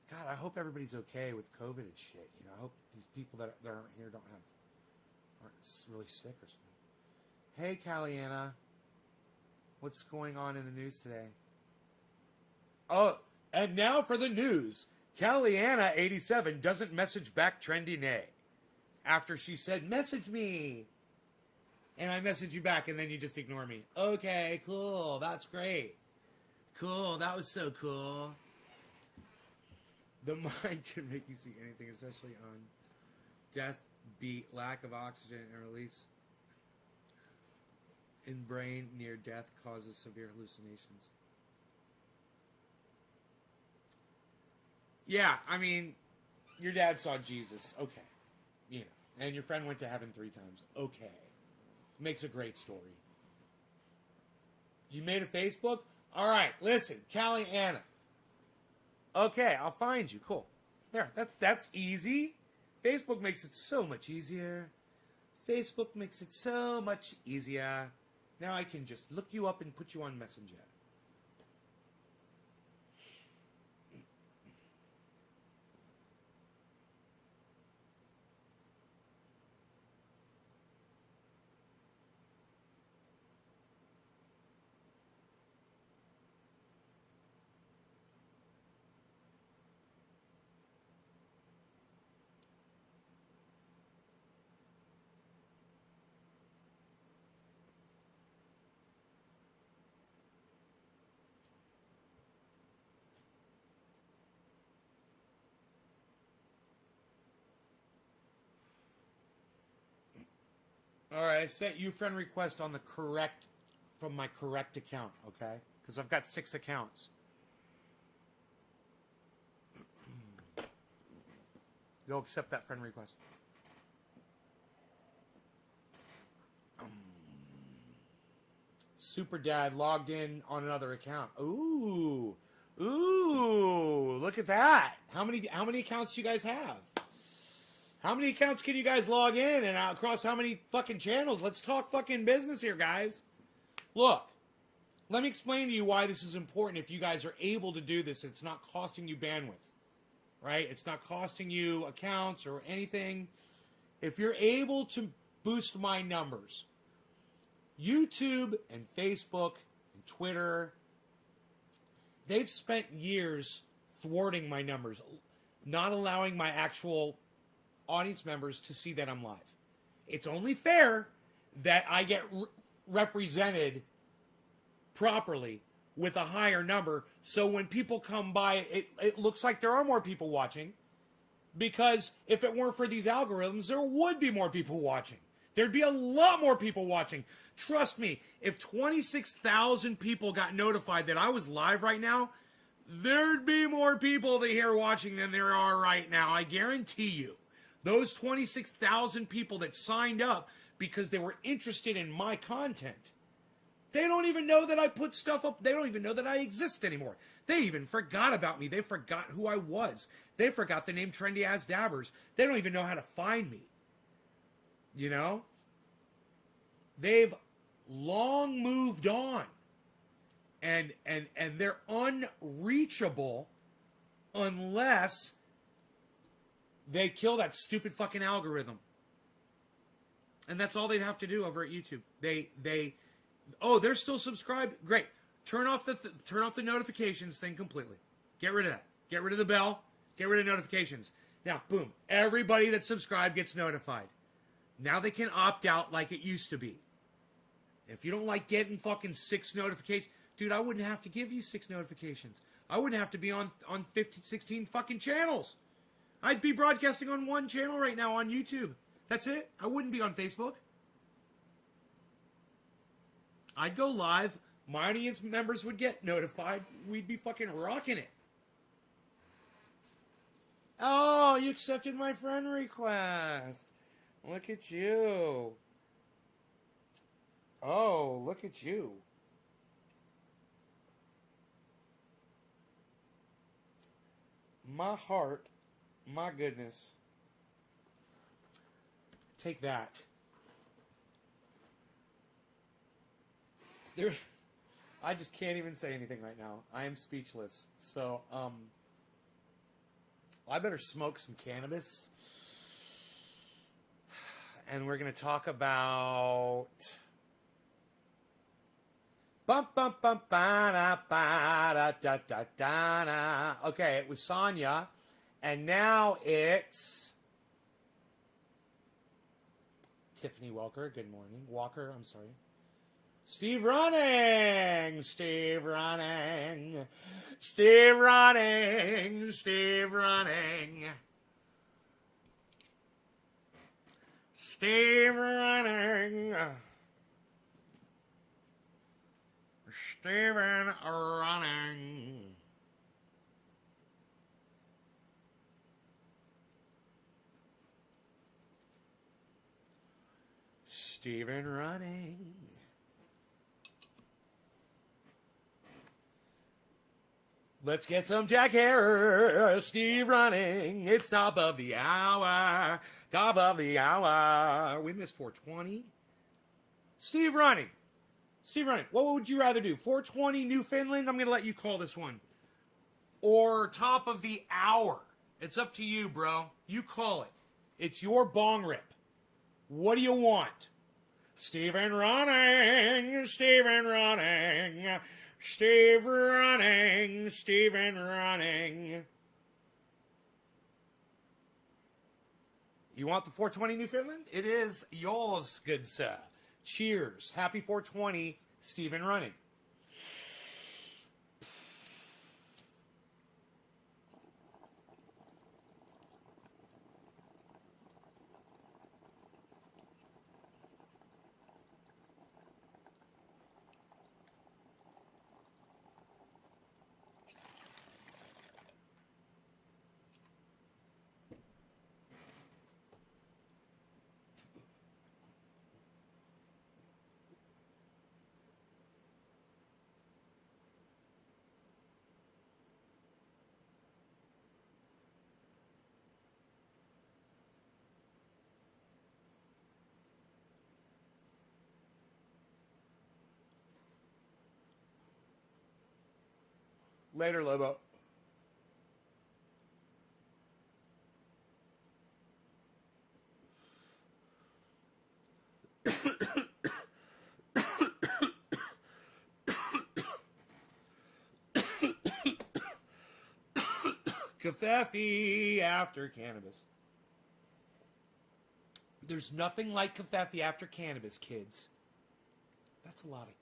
God, I hope everybody's okay with COVID and shit. You know, I hope these people that aren't here aren't really sick or something. Hey, Caliana, what's going on in the news today? Oh, and now for the news. Caliana 87 doesn't message back Trendy Nay after she said, "Message me." And I message you back, and then you just ignore me. Okay, cool. That's great. Cool. That was so cool. The mind can make you see anything, especially on death, beat, lack of oxygen, and release in brain near death causes severe hallucinations. Yeah, I mean, Your dad saw Jesus. Okay. You know. And your friend went to heaven 3 times. Okay. Makes a great story. You made a Facebook? All right. Listen, Callie Anna. Okay, I'll find you. Cool. There. That's easy. Facebook makes it so much easier. Facebook makes it so much easier. Now I can just look you up and put you on Messenger. All right, I sent you friend request on the correct, from my correct account, okay? Because I've got 6 accounts. Go accept that friend request. Super Dad logged in on another account. Ooh, look at that. How many accounts do you guys have? How many accounts can you guys log in and across how many fucking channels? Let's talk fucking business here, guys. Look, let me explain to you why this is important if you guys are able to do this. It's not costing you bandwidth, right? It's not costing you accounts or anything. If you're able to boost my numbers, YouTube and Facebook and Twitter, they've spent years thwarting my numbers, not allowing my actual audience members to see that I'm live. It's only fair that I get represented properly with a higher number, so when people come by, it looks like there are more people watching, because if it weren't for these algorithms, there would be more people watching. There'd be a lot more people watching. Trust me, if 26,000 people got notified that I was live right now, there'd be more people here watching than there are right now. I guarantee you. Those 26,000 people that signed up because they were interested in my content, they don't even know that I put stuff up. They don't even know that I exist anymore. They even forgot about me. They forgot who I was. They forgot the name Trendy Ass Dabbers. They don't even know how to find me. You know? They've long moved on. And they're unreachable unless they kill that stupid fucking algorithm. And that's all they'd have to do over at YouTube. They're still subscribed? Great. Turn off the notifications thing completely. Get rid of that. Get rid of the bell. Get rid of notifications. Now, boom. Everybody that's subscribed gets notified. Now they can opt out like it used to be. If you don't like getting fucking 6 notifications, dude, I wouldn't have to give you 6 notifications. I wouldn't have to be on 16 fucking channels. I'd be broadcasting on 1 channel right now on YouTube. That's it. I wouldn't be on Facebook. I'd go live. My audience members would get notified. We'd be fucking rocking it. Oh, you accepted my friend request. Look at you. Oh, look at you. My heart. My goodness. Take that. I just can't even say anything right now. I am speechless. So, I better smoke some cannabis. And we're going to talk about... Bum, bum, bum, ba, da, da, da, da, da. Okay, it was Sonya. And now it's Tiffany Walker. Good morning. Walker, I'm sorry. Steve Running. Steve Running. Steve Running. Steve Running. Steve Running. Steven Running. Steven running. Let's get some Jack Harris. Steve running. It's top of the hour. Top of the hour. We missed 420. Steve running. Steve running. What would you rather do? 420 Newfoundland? I'm going to let you call this one. Or top of the hour. It's up to you, bro. You call it. It's your bong rip. What do you want? Steven running. Steven running. Steve running. Steven running. You want the 420 Newfoundland? It is yours, good sir. Cheers. Happy 420, Steven running. Later, Lobo. Covfefe after cannabis. There's nothing like Covfefe after cannabis, kids. That's a lot of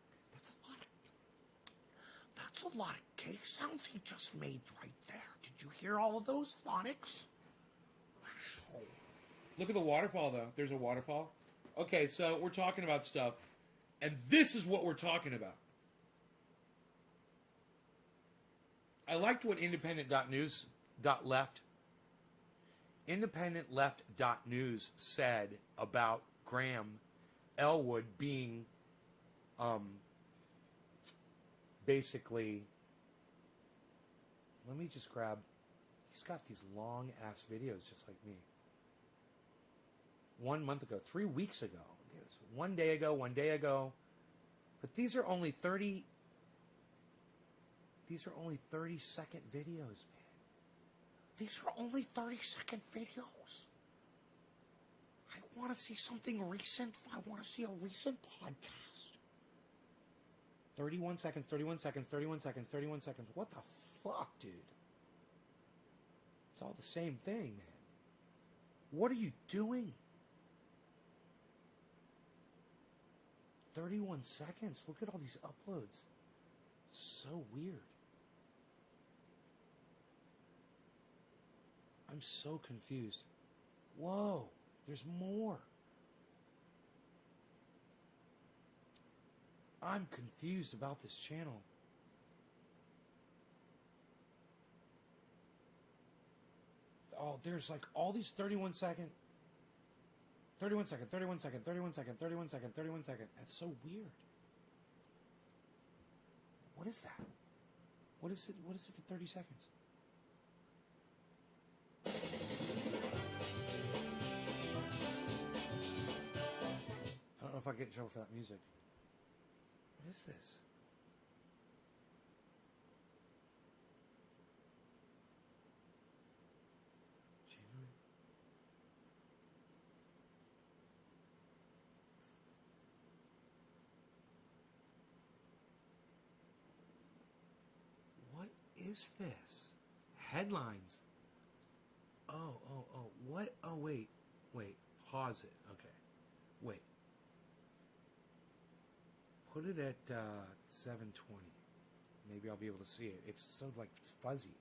cake sounds he just made right there. Did you hear all of those phonics? Wow. Look at the waterfall, though. There's a waterfall. Okay, so we're talking about stuff, and this is what we're talking about. I liked what Independent.left.news said about Graham Elwood being basically, let me just grab, he's got these long ass videos just like me. 1 month ago, 3 weeks ago, one day ago, but these are only 30-second videos, man. These are only 30-second videos. I want to see something recent. I want to see a recent podcast. 31 seconds, 31 seconds, 31 seconds, 31 seconds. What the fuck, dude? It's all the same thing, man. What are you doing? 31 seconds. Look at all these uploads. So weird. I'm so confused. Whoa, there's more. I'm confused about this channel. Oh, there's like all these 31 second. That's so weird. What is that? What is it for 30 seconds? I don't know if I get in trouble for that music. What is this? January. What is this? Headlines. Oh, what? Oh, wait. Pause it. Okay. Wait. Put it at 720. Maybe I'll be able to see it. It's so, like, it's fuzzy.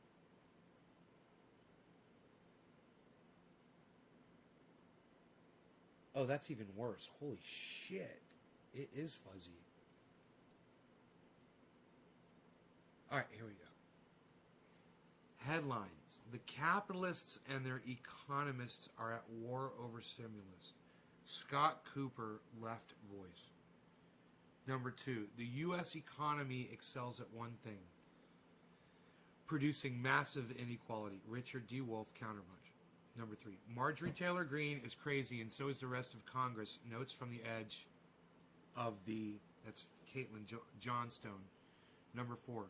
Oh, that's even worse. Holy shit. It is fuzzy. All right, here we go. Headlines. The capitalists and their economists are at war over stimulus. Scott Cooper, left voice. Number 2, the U.S. economy excels at one thing, producing massive inequality. Richard D. Wolff, Counterpunch. Number 3, Marjorie Taylor Greene is crazy, and so is the rest of Congress. Notes from the edge of the, that's Caitlin Johnstone. Number 4,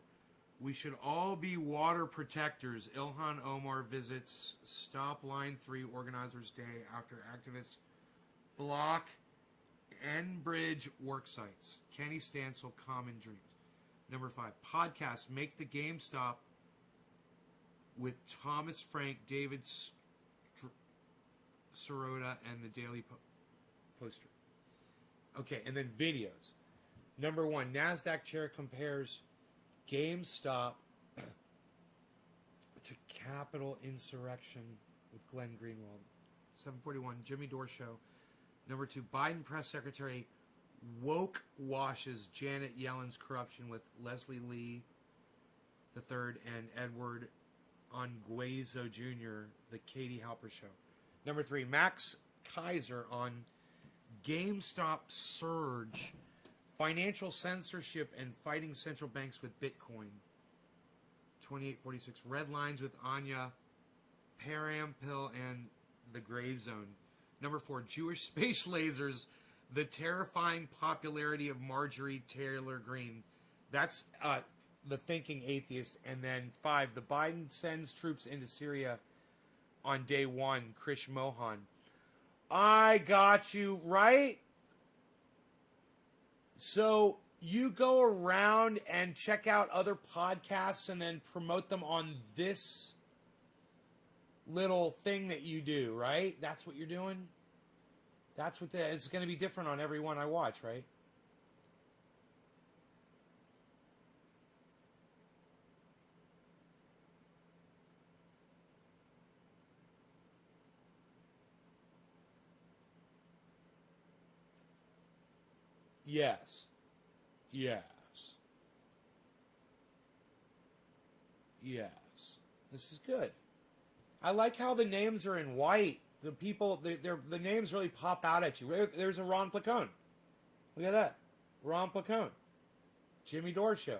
we should all be water protectors. Ilhan Omar visits Stop Line 3 Organizers Day after activists block Enbridge work sites. Kenny Stansel, Common Dreams. Number 5, podcast Make the Game Stop with Thomas Frank, David Sirota, and the Daily Poster. Okay, and then videos. Number 1, NASDAQ chair compares GameStop to Capitol insurrection with Glenn Greenwald. 741, Jimmy Dore Show. Number 2, Biden press secretary woke washes Janet Yellen's corruption with Leslie Lee III and Edward Onguezo Jr., the Katie Halper Show. Number 3, Max Kaiser on GameStop surge, financial censorship, and fighting central banks with Bitcoin. 2846, Red Lines with Anya Parampil and the Grave Zone. Number 4, Jewish space lasers, the terrifying popularity of Marjorie Taylor Greene. That's the thinking atheist. And then 5, the Biden sends troops into Syria on day 1, Krish Mohan. I got you, right? So you go around and check out other podcasts and then promote them on this little thing that you do, right? That's what you're doing? That's what it's going to be different on every one I watch, right? Yes. Yes. Yes. This is good. I like how the names are in white. The people, the names really pop out at you. There's a Ron Placone. Look at that. Ron Placone. Jimmy Dore Show.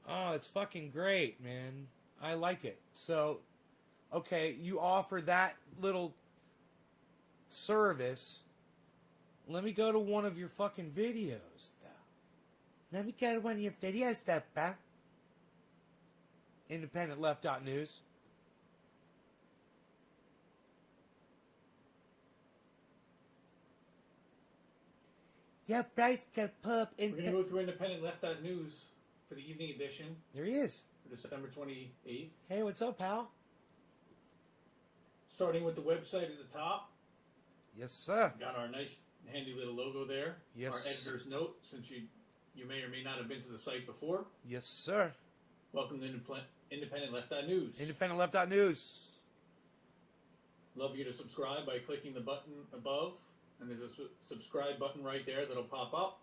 Oh, it's fucking great, man. I like it. So, okay, you offer that little service. Let me go to one of your fucking videos, though. Let me go to one of your videos, though, pal. IndependentLeft.news. Yeah, Bryce can pull up. We're going to go through IndependentLeft.news for the evening edition. There he is. For December 28th. Hey, what's up, pal? Starting with the website at the top. Yes, sir. Got our nice, handy little logo there. Yes. Our editor's note, since you may or may not have been to the site before. Yes, sir. Welcome to IndependentLeft.news. IndependentLeft.news. Love you to subscribe by clicking the button above. And there's a subscribe button right there that'll pop up.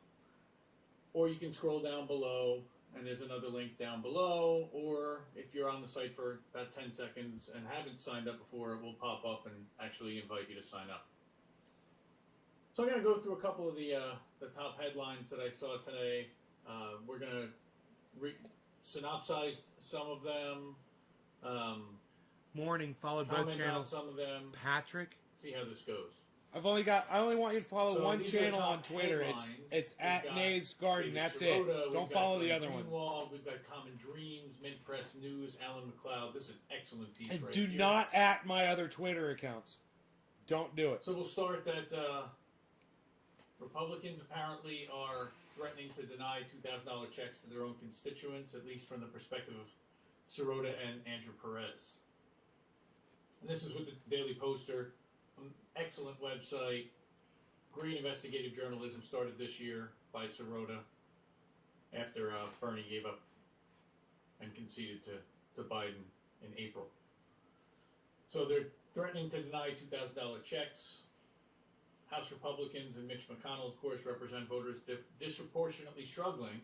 Or you can scroll down below, and there's another link down below. Or if you're on the site for about 10 seconds and haven't signed up before, it will pop up and actually invite you to sign up. So I'm going to go through a couple of the top headlines that I saw today. We're going to synopsize some of them. Morning, followed both channels. Some of them. Patrick. See how this goes. I only want you to follow one channel on Twitter. It's at Nay's Garden. That's it. Don't follow the other one. We've got Common Dreams, Mint Press News, Alan McLeod. This is an excellent piece and right do here. not at my other Twitter accounts. Don't do it. So we'll start that Republicans apparently are threatening to deny $2,000 checks to their own constituents, at least from the perspective of Sirota and Andrew Perez. And this is with the Daily Poster. An excellent website. Great investigative journalism started this year by Sirota after Bernie gave up and conceded to Biden in April. So they're threatening to deny $2,000 checks. House Republicans and Mitch McConnell, of course, represent voters disproportionately struggling,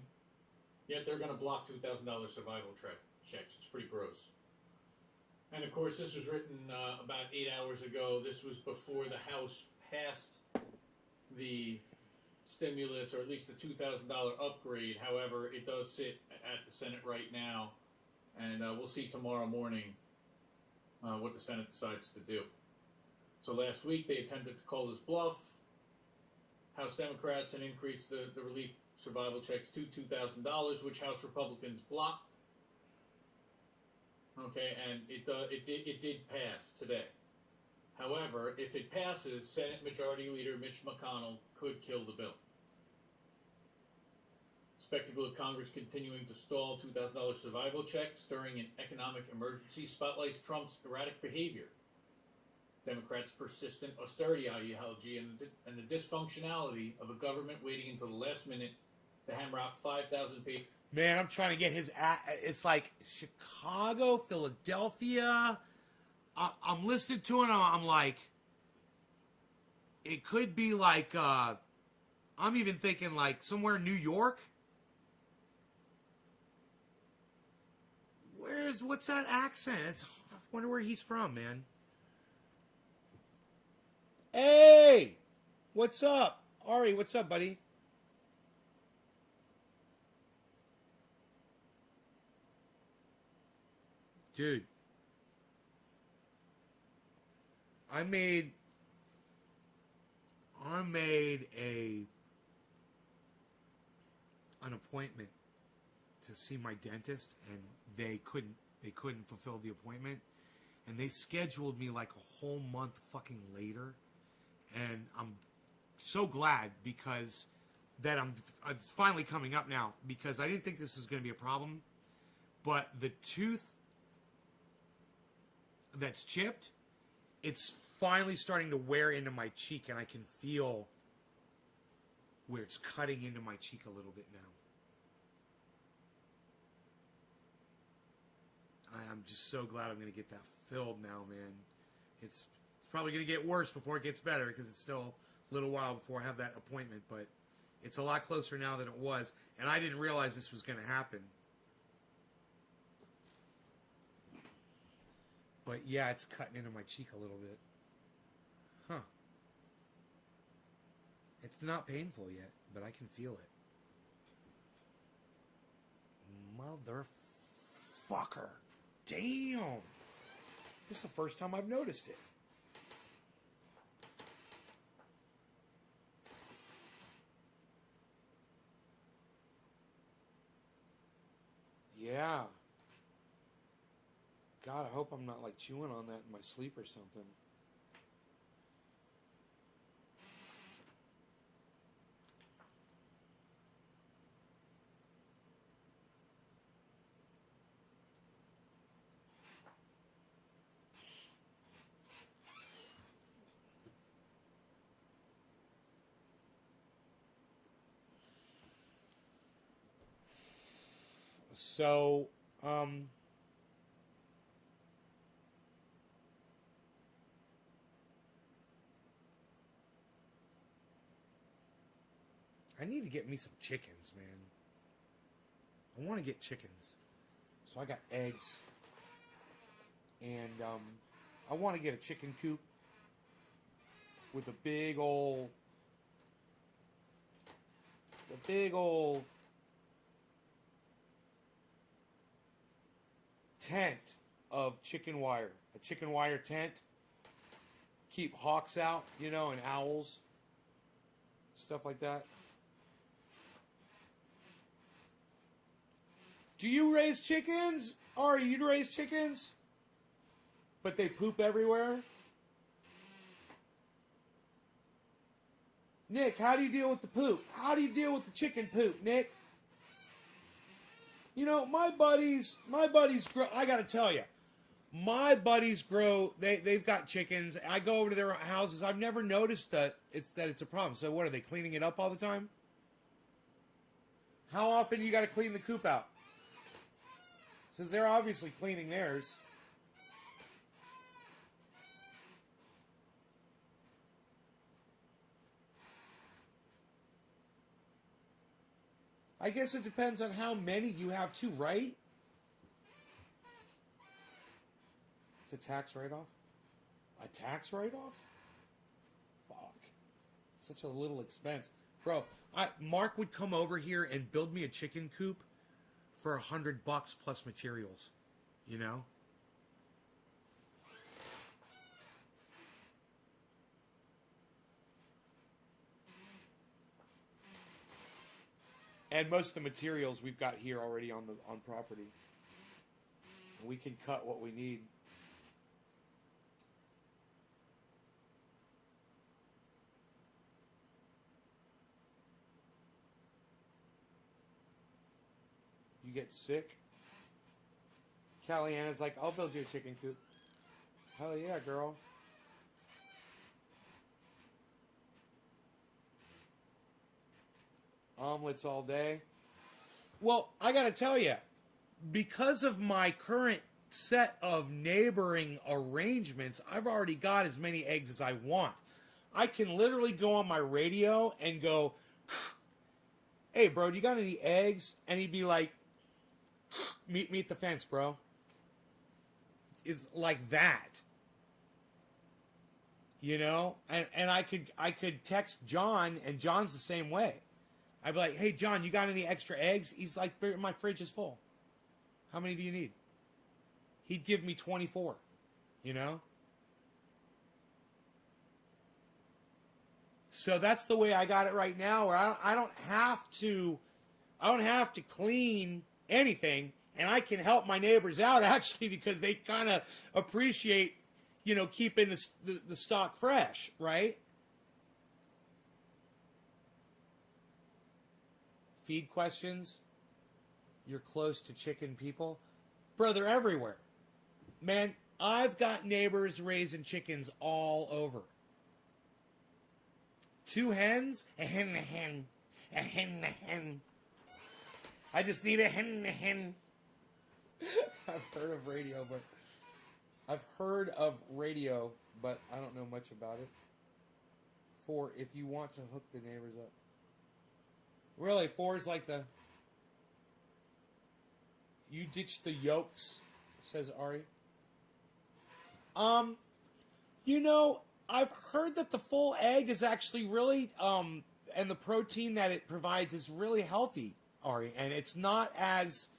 yet they're going to block $2,000 survival checks. It's pretty gross. And of course, this was written about 8 hours ago. This was before the House passed the stimulus, or at least the $2,000 upgrade. However, it does sit at the Senate right now, and we'll see tomorrow morning what the Senate decides to do. So last week they attempted to call his bluff. House Democrats and increased the relief survival checks to $2,000, which House Republicans blocked. Okay, and it did pass today. However, if it passes, Senate Majority Leader Mitch McConnell could kill the bill. Spectacle of Congress continuing to stall $2,000 survival checks during an economic emergency spotlights Trump's erratic behavior, Democrats' persistent austerity ideology, and the dysfunctionality of a government waiting until the last minute to hammer out 5,000 pages. Man, I'm trying to get his... It's like Chicago, Philadelphia. I'm listening to it, I'm like... It could be like... I'm even thinking like somewhere in New York. What's that accent? I wonder where he's from, man. Hey! What's up? Ari, what's up, buddy? Dude. I made an appointment to see my dentist, and they couldn't fulfill the appointment, and they scheduled me like a whole month fucking later, and I'm so glad because that it's finally coming up now, because I didn't think this was going to be a problem, but the tooth that's chipped, it's finally starting to wear into my cheek, and I can feel where it's cutting into my cheek a little bit now. I'm just so glad I'm going to get that filled now, man. It's probably going to get worse before it gets better, because it's still a little while before I have that appointment, but it's a lot closer now than it was, and I didn't realize this was going to happen. But yeah, it's cutting into my cheek a little bit. Huh. It's not painful yet, but I can feel it. Motherfucker. Damn. This is the first time I've noticed it. Yeah. God, I hope I'm not like chewing on that in my sleep or something. So, I need to get me some chickens, man. I want to get chickens. So I got eggs. And I want to get a chicken coop with a big old tent of chicken wire. A chicken wire tent. Keep hawks out, and owls. Stuff like that. Do you raise chickens? Ari, you raise chickens? But they poop everywhere? Nick, how do you deal with the poop? How do you deal with the chicken poop, Nick? My buddies grow, I gotta tell you, my buddies grow, they've got chickens. I go over to their houses. I've never noticed that it's a problem. So what, are they cleaning it up all the time? How often you gotta clean the coop out? Since they're obviously cleaning theirs. I guess it depends on how many you have too, right? It's a tax write-off? A tax write-off? Fuck. Such a little expense. Bro, Mark would come over here and build me a chicken coop for $100 plus materials. You know? And most of the materials we've got here already on property. We can cut what we need. You get sick? Caliana's like, I'll build you a chicken coop. Hell yeah, girl. Omelets all day. Well, I gotta tell you, because of my current set of neighboring arrangements, I've already got as many eggs as I want. I can literally go on my radio and go, hey, bro, do you got any eggs? And he'd be like, meet me at the fence, bro. It's like that. You know? And I could text John, and John's the same way. I'd be like, hey, John, you got any extra eggs? He's like, my fridge is full. How many do you need? He'd give me 24, you know? So that's the way I got it right now, where I don't have to clean anything, and I can help my neighbors out, actually, because they kind of appreciate, you know, keeping the stock fresh, right? Feed questions. You're close to chicken people. Bro, they're everywhere. Man, I've got neighbors raising chickens all over. 2 hens, a hen and a hen, a hen and a hen. I just need a hen and a hen. I've heard of radio, but I don't know much about it. 4, if you want to hook the neighbors up. Really, 4 is like the... You ditch the yolks, says Ari. You know, I've heard that the full egg is actually really, and the protein that it provides is really healthy, Ari, and it's not as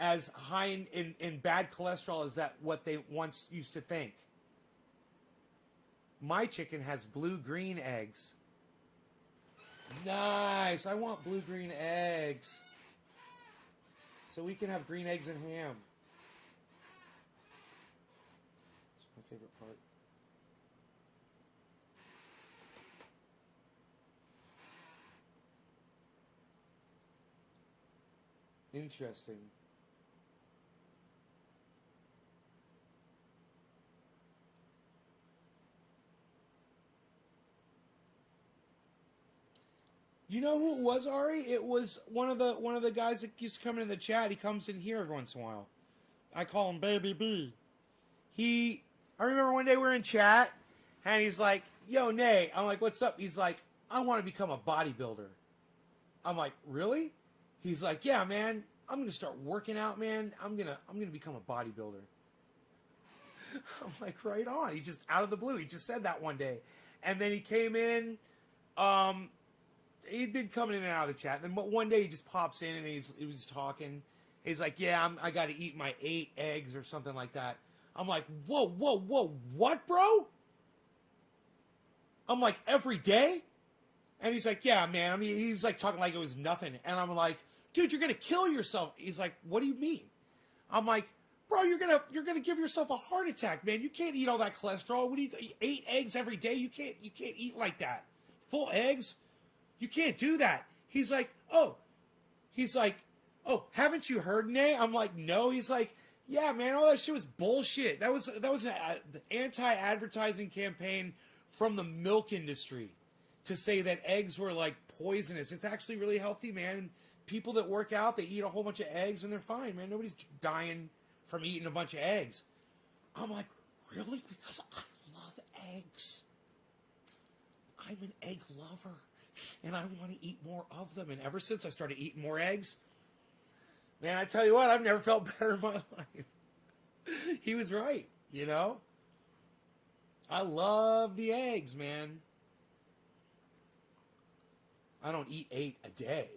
high in bad cholesterol as what they once used to think. My chicken has blue-green eggs. Nice. I want blue-green eggs. So we can have green eggs and ham. It's my favorite part. Interesting. You know who it was, Ari? It was one of the guys that used to come in the chat. He comes in here every once in a while. I call him Baby B. I remember one day we were in chat, and he's like, yo, Nay. I'm like, what's up? He's like, I want to become a bodybuilder. I'm like, really? He's like, yeah, man. I'm going to start working out, man. I'm going to become a bodybuilder. I'm like, right on. He just, out of the blue, he just said that one day. And then he came in, he'd been coming in and out of the chat. And then one day he just pops in and he was talking. He's like, yeah, I got to eat my 8 eggs or something like that. I'm like, whoa, what, bro? I'm like, every day? And he's like, yeah, man. I mean, he was like talking like it was nothing. And I'm like, dude, you're going to kill yourself. He's like, what do you mean? I'm like, bro, you're gonna give yourself a heart attack, man. You can't eat all that cholesterol. What do you 8 eggs every day? You can't eat like that. Full eggs? You can't do that. He's like, oh, haven't you heard, Nay? I'm like, no. He's like, yeah, man, all that shit was bullshit. That was the anti-advertising campaign from the milk industry to say that eggs were like poisonous. It's actually really healthy, man. People that work out, they eat a whole bunch of eggs and they're fine, man. Nobody's dying from eating a bunch of eggs. I'm like, really? Because I love eggs. I'm an egg lover. And I want to eat more of them. And ever since I started eating more eggs, man, I tell you what, I've never felt better in my life. He was right. You know? I love the eggs, man. I don't eat 8 a day.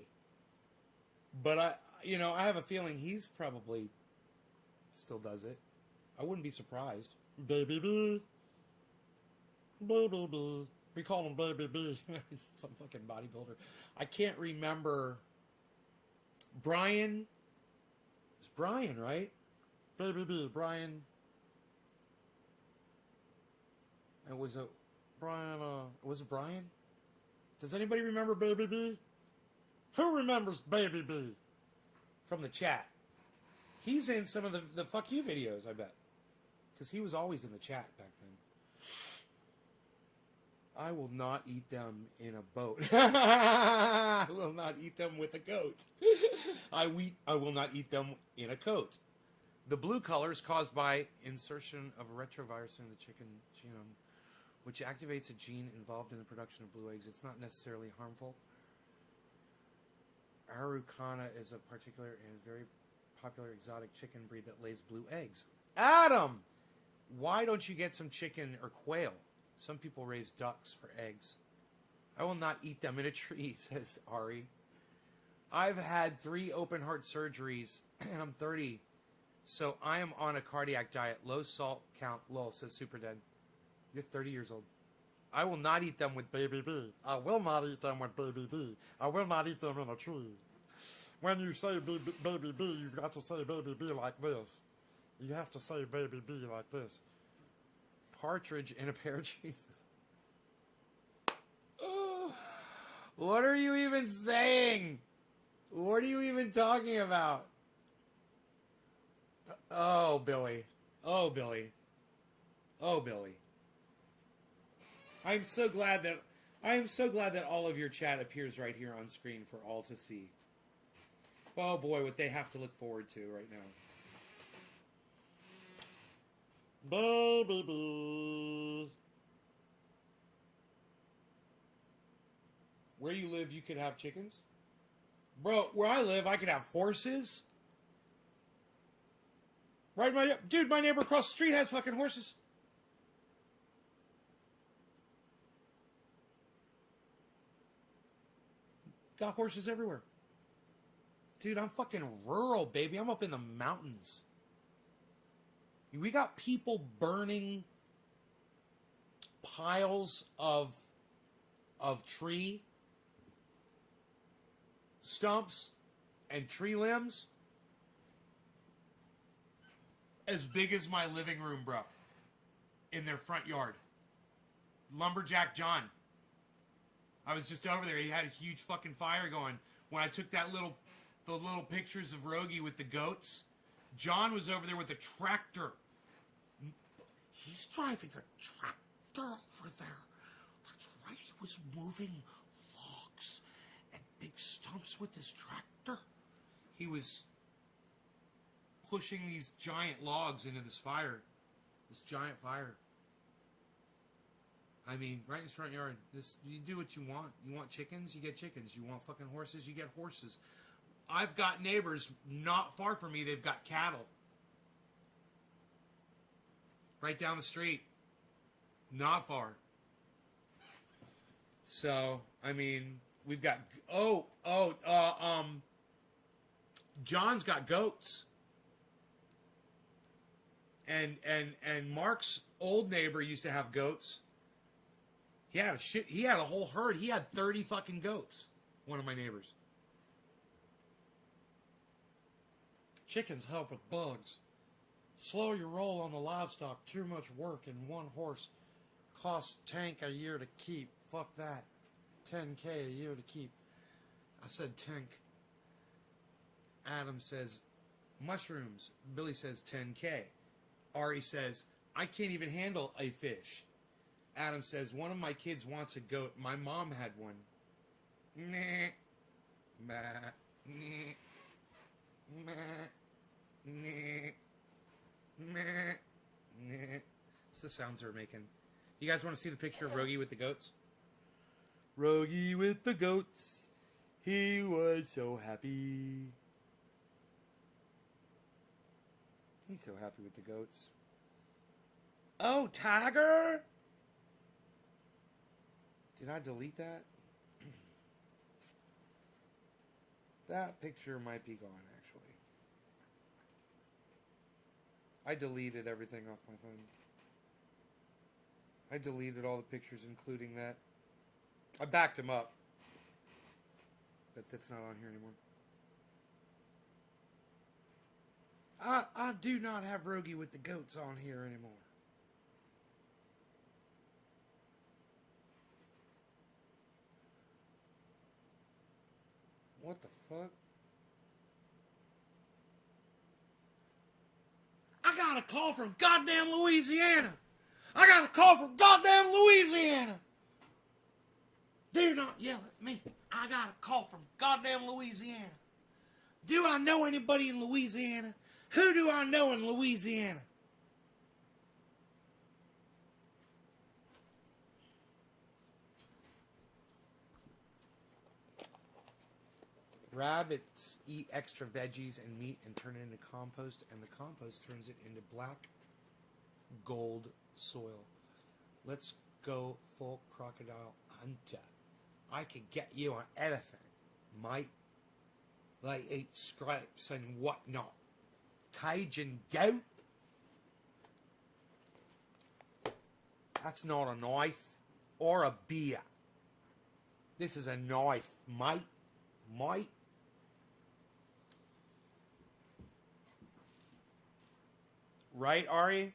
But I have a feeling he's probably still does it. I wouldn't be surprised. Baby B. Baby B. We call him Baby B. He's some fucking bodybuilder. I can't remember. Brian. It's Brian, right? Baby B. Brian. It was Brian. Was it Brian? Does anybody remember Baby B? Who remembers Baby B? From the chat. He's in some of the fuck you videos, I bet. Because he was always in the chat back then. I will not eat them in a boat. I will not eat them with a goat. I will not eat them in a coat. The blue color is caused by insertion of a retrovirus in the chicken genome, which activates a gene involved in the production of blue eggs. It's not necessarily harmful. Araucana is a particular and very popular exotic chicken breed that lays blue eggs. Adam! Why don't you get some chicken or quail? Some people raise ducks for eggs. I will not eat them in a tree, says Ari. I've had 3 open heart surgeries, and I'm 30, so I am on a cardiac diet. Low salt count, lol, says Superdead. You're 30 years old. I will not eat them with Baby B. I will not eat them with Baby B. I will not eat them in a tree. When you say Baby B, you've got to say Baby B like this. You have to say Baby B like this. Partridge in a pair of cheeses. Oh, what are you even saying? What are you even talking about? Oh, Billy. Oh, Billy. Oh, Billy. I am so glad that all of your chat appears right here on screen for all to see. Oh boy, what they have to look forward to right now. Baby boo. Where you live, you could have chickens? Bro, where I live, I could have horses. Right, my neighbor across the street has fucking horses. Got horses everywhere. Dude, I'm fucking rural, baby. I'm up in the mountains. We got people burning piles of tree stumps and tree limbs as big as my living room, bro, in their front yard. Lumberjack John. I was just over there. He had a huge fucking fire going. When I took the little pictures of Rogie with the goats, John was over there with a tractor. He's driving a tractor over there. That's right. He was moving logs and big stumps with his tractor. He was pushing these giant logs into this fire. This giant fire. I mean, right in his front yard. You do what you want. You want chickens, you get chickens. You want fucking horses, you get horses. I've got neighbors not far from me. They've got cattle. Right down the street. Not far. So, I mean, we've got... John's got goats. And Mark's old neighbor used to have goats. He had a whole herd. He had 30 fucking goats. One of my neighbors. Chickens help with bugs. Slow your roll on the livestock. Too much work in one horse. Costs tank a year to keep. Fuck that. 10K a year to keep. I said tank. Adam says mushrooms. Billy says 10K. Ari says, I can't even handle a fish. Adam says, one of my kids wants a goat. My mom had one. Nah. Bah. Nah. Meh. Meh. Meh. Meh. It's the sounds they're making. You guys want to see the picture of Rogie with the goats? Rogie with the goats. He was so happy. He's so happy with the goats. Oh, Tiger? Did I delete that? That picture might be gone, actually. I deleted everything off my phone. I deleted all the pictures, including that. I backed him up. But that's not on here anymore. I do not have Rogie with the goats on here anymore. What the fuck? I got a call from goddamn Louisiana. I got a call from goddamn Louisiana. Do not yell at me. I got a call from goddamn Louisiana. Do I know anybody in Louisiana? Who do I know in Louisiana? Rabbits eat extra veggies and meat and turn it into compost, and the compost turns it into black gold soil. Let's go full crocodile hunter. I could get you an elephant, mate. They eat scraps and whatnot. Cajun goat? That's not a knife or a beer. This is a knife, mate. Mate. Right, Ari?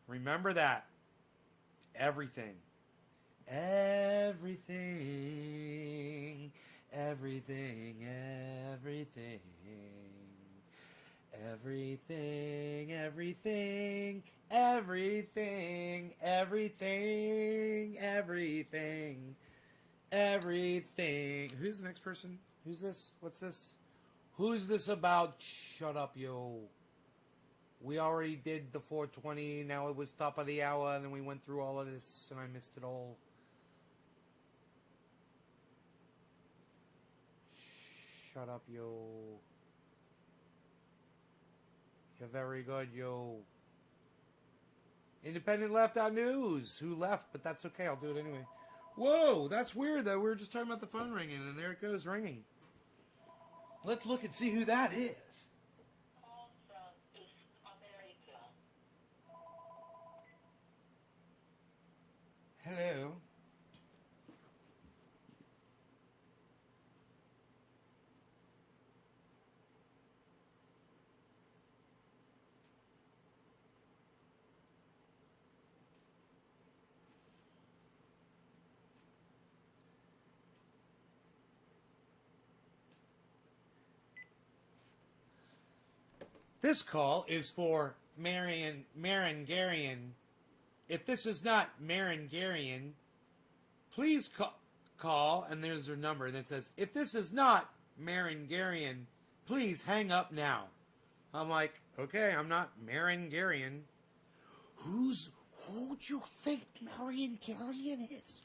Remember that. Everything. Everything. Everything. Everything. Everything. Everything. Everything. Everything. Everything. Everything. Who's the next person? Who's this? What's this? Who's this about? Shut up, yo. We already did the 420. Now it was top of the hour, and then we went through all of this, and I missed it all. Shut up, yo. You're very good, yo. Independent Left Out News. Who left? But that's okay. I'll do it anyway. Whoa, that's weird, though. We were just talking about the phone ringing, and there it goes ringing. Let's look and see who that is. Hello. This call is for Marangarian. If this is not Marangarian, please call, and there's her number that says, if this is not Marangarian, please hang up now. I'm like, okay, I'm not Marangarian. Who do you think Marangarian is?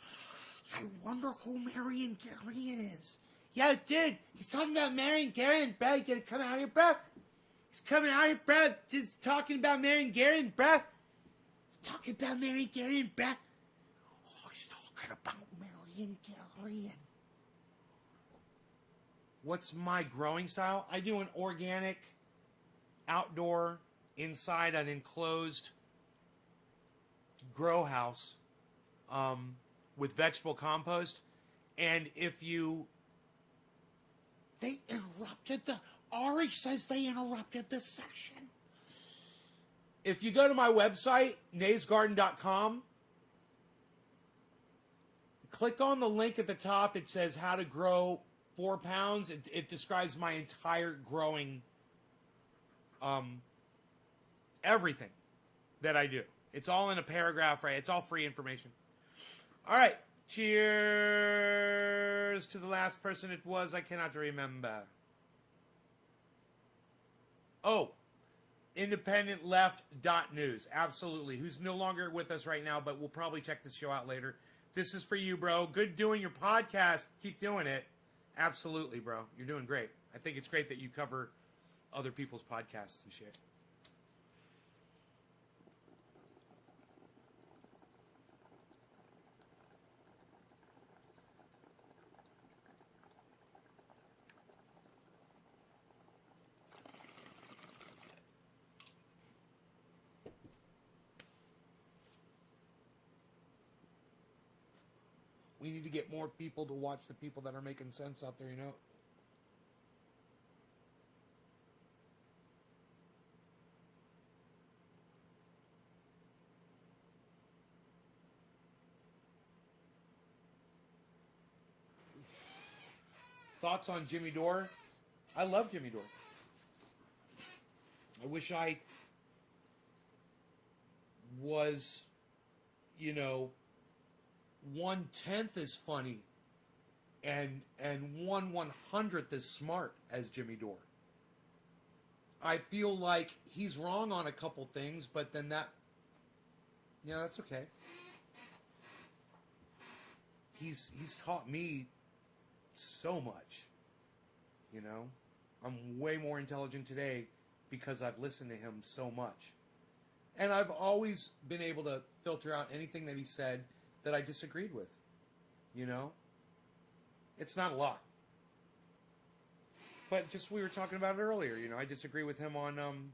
I wonder who Marangarian is. Yo, dude, he's talking about Marangarian, bro. You gotta come out here, bro. He's coming out here, bro. Just talking about Marangarian, bro. Talking about Marangarian, bruh. Oh, he's talking about Marangarian. What's my growing style? I do an organic, outdoor, inside an enclosed grow house with vegetable compost. And if you... They interrupted the... Ari says they interrupted the session. If you go to my website, naysgarden.com, click on the link at the top. It says how to grow 4 pounds. It describes my entire growing, everything that I do. It's all in a paragraph, right? It's all free information. All right. Cheers to the last person it was. I cannot remember. Oh. IndependentLeft.news. Absolutely. Who's no longer with us right now, but we'll probably check this show out later. This is for you, bro. Good doing your podcast. Keep doing it. Absolutely, bro. You're doing great. I think it's great that you cover other people's podcasts and shit. We need to get more people to watch the people that are making sense out there, you know? Thoughts on Jimmy Dore? I love Jimmy Dore. I wish I was, you know, 1/10 as funny and 1/100th as smart as Jimmy Dore. I feel like he's wrong on a couple things, but then that's okay. He's taught me so much, you know. I'm way more intelligent today because I've listened to him so much. And I've always been able to filter out anything that he said that I disagreed with, you know. It's not a lot. But just we were talking about it earlier, you know, I disagree with him on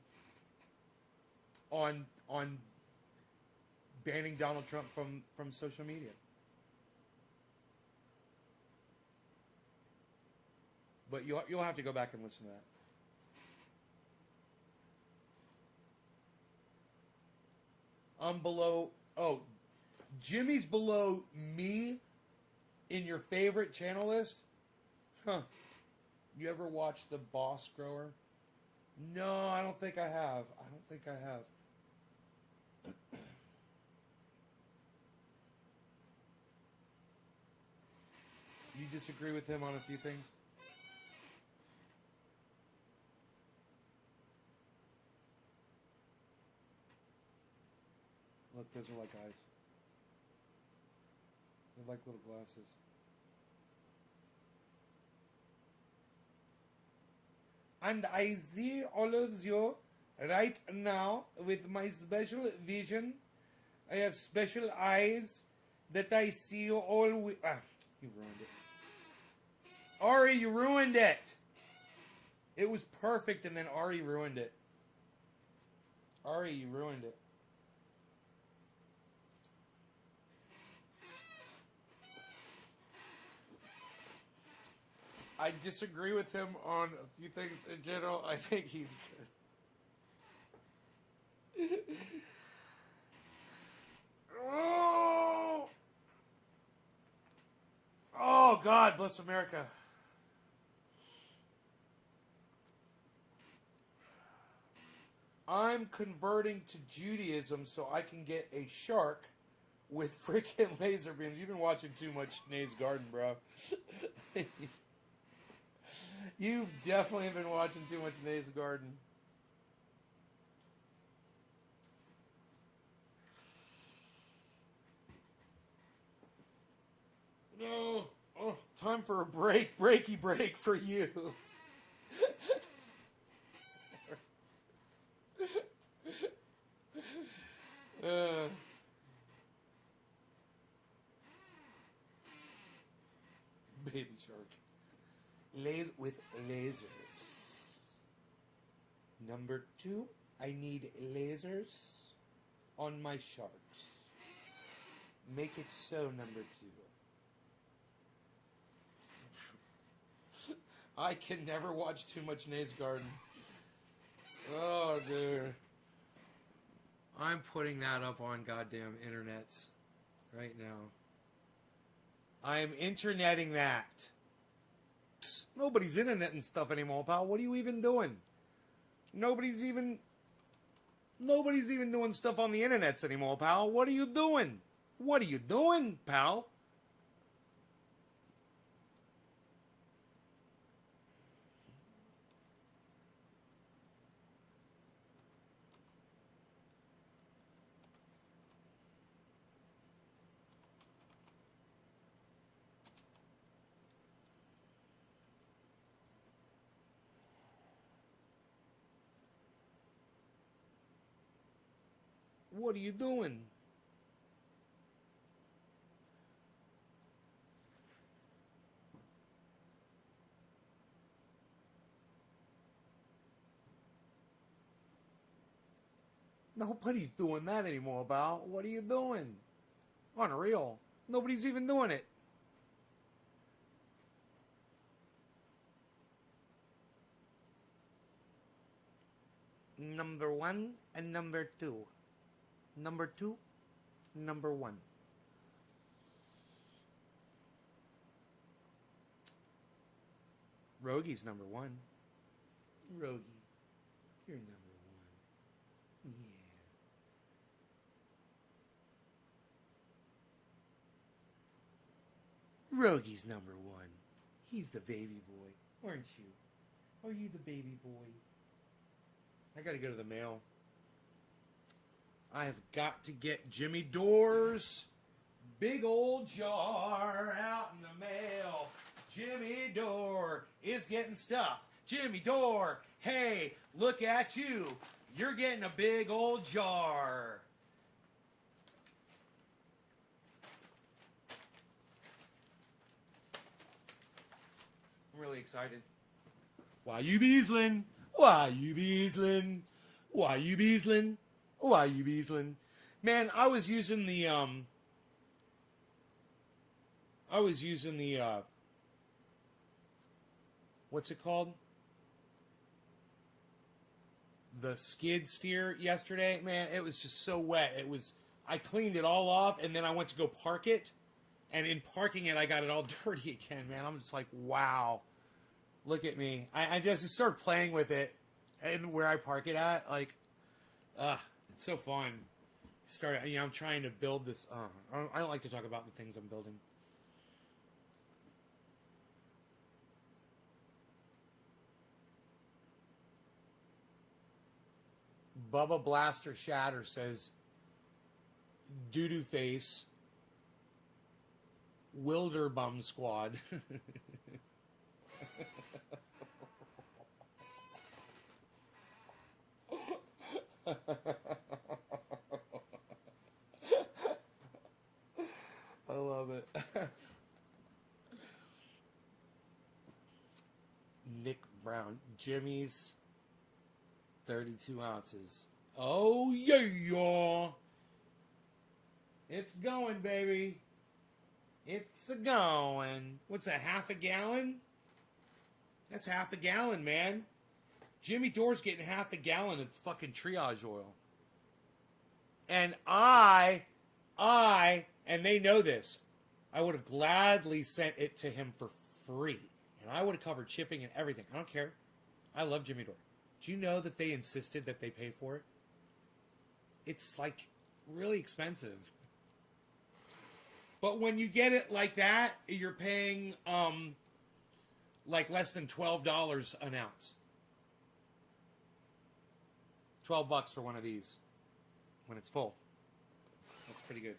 banning Donald Trump from social media. But you'll have to go back and listen to that. I'm below. Oh, Jimmy's below me in your favorite channel list? Huh. You ever watch The Boss Grower? No, I don't think I have. You disagree with him on a few things? Look, those are like eyes. They're like little glasses. And I see all of you right now with my special vision. I have special eyes that I see you all with. Ah, you ruined it. Ari, you ruined it. It was perfect, and then Ari ruined it. Ari, you ruined it. I disagree with him on a few things in general. I think he's good. Oh, God bless America. I'm converting to Judaism so I can get a shark with freaking laser beams. You've been watching too much Nate's Garden, bro. You've definitely been watching too much Nate's Garden. No. Oh, time for a breaky break for you. Baby shark. With lasers. Number 2, I need lasers on my sharks. Make it so, number 2. I can never watch too much Nate's Garden. Oh, dude. I'm putting that up on goddamn internets right now. I am interneting that. Nobody's interneting stuff anymore, pal. What are you even doing? Nobody's even doing stuff on the internets anymore, pal. What are you doing? What are you doing, pal? What are you doing? Nobody's doing that anymore, pal. What are you doing? Unreal. Nobody's even doing it. Number 1 and number 2. Number 2, number 1. Rogi's number 1. Rogi, you're number 1. Yeah. Rogi's number 1. He's the baby boy, aren't you? Are you the baby boy? I gotta go to the mail. I have got to get Jimmy Dore's big old jar out in the mail. Jimmy Dore is getting stuff. Jimmy Dore, hey, look at you. You're getting a big old jar. I'm really excited. Why you beasling? Why you beasling? Why you beasling? Why you beasling? Man, I was using the what's it called? The skid steer yesterday. Man, it was just so wet. I cleaned it all off and then I went to go park it. And in parking it, I got it all dirty again, man. I'm just like, wow. Look at me. I just started playing with it and where I park it at. Like, it's so fun. I'm trying to build this. I don't like to talk about the things I'm building. Bubba Blaster Shatter says, doo-doo face, Wilderbum Squad. I love it. Nick Brown, Jimmy's 32 ounces. Oh, yeah. It's going, baby. It's a-going. What's a half a gallon? That's half a gallon, man. Jimmy Dore's getting half a gallon of fucking triage oil. And and they know this, I would have gladly sent it to him for free. And I would have covered shipping and everything. I don't care. I love Jimmy Dore. Do you know that they insisted that they pay for it? It's like really expensive. But when you get it like that, you're paying like less than $12 an ounce. $12 for one of these when it's full. That's pretty good,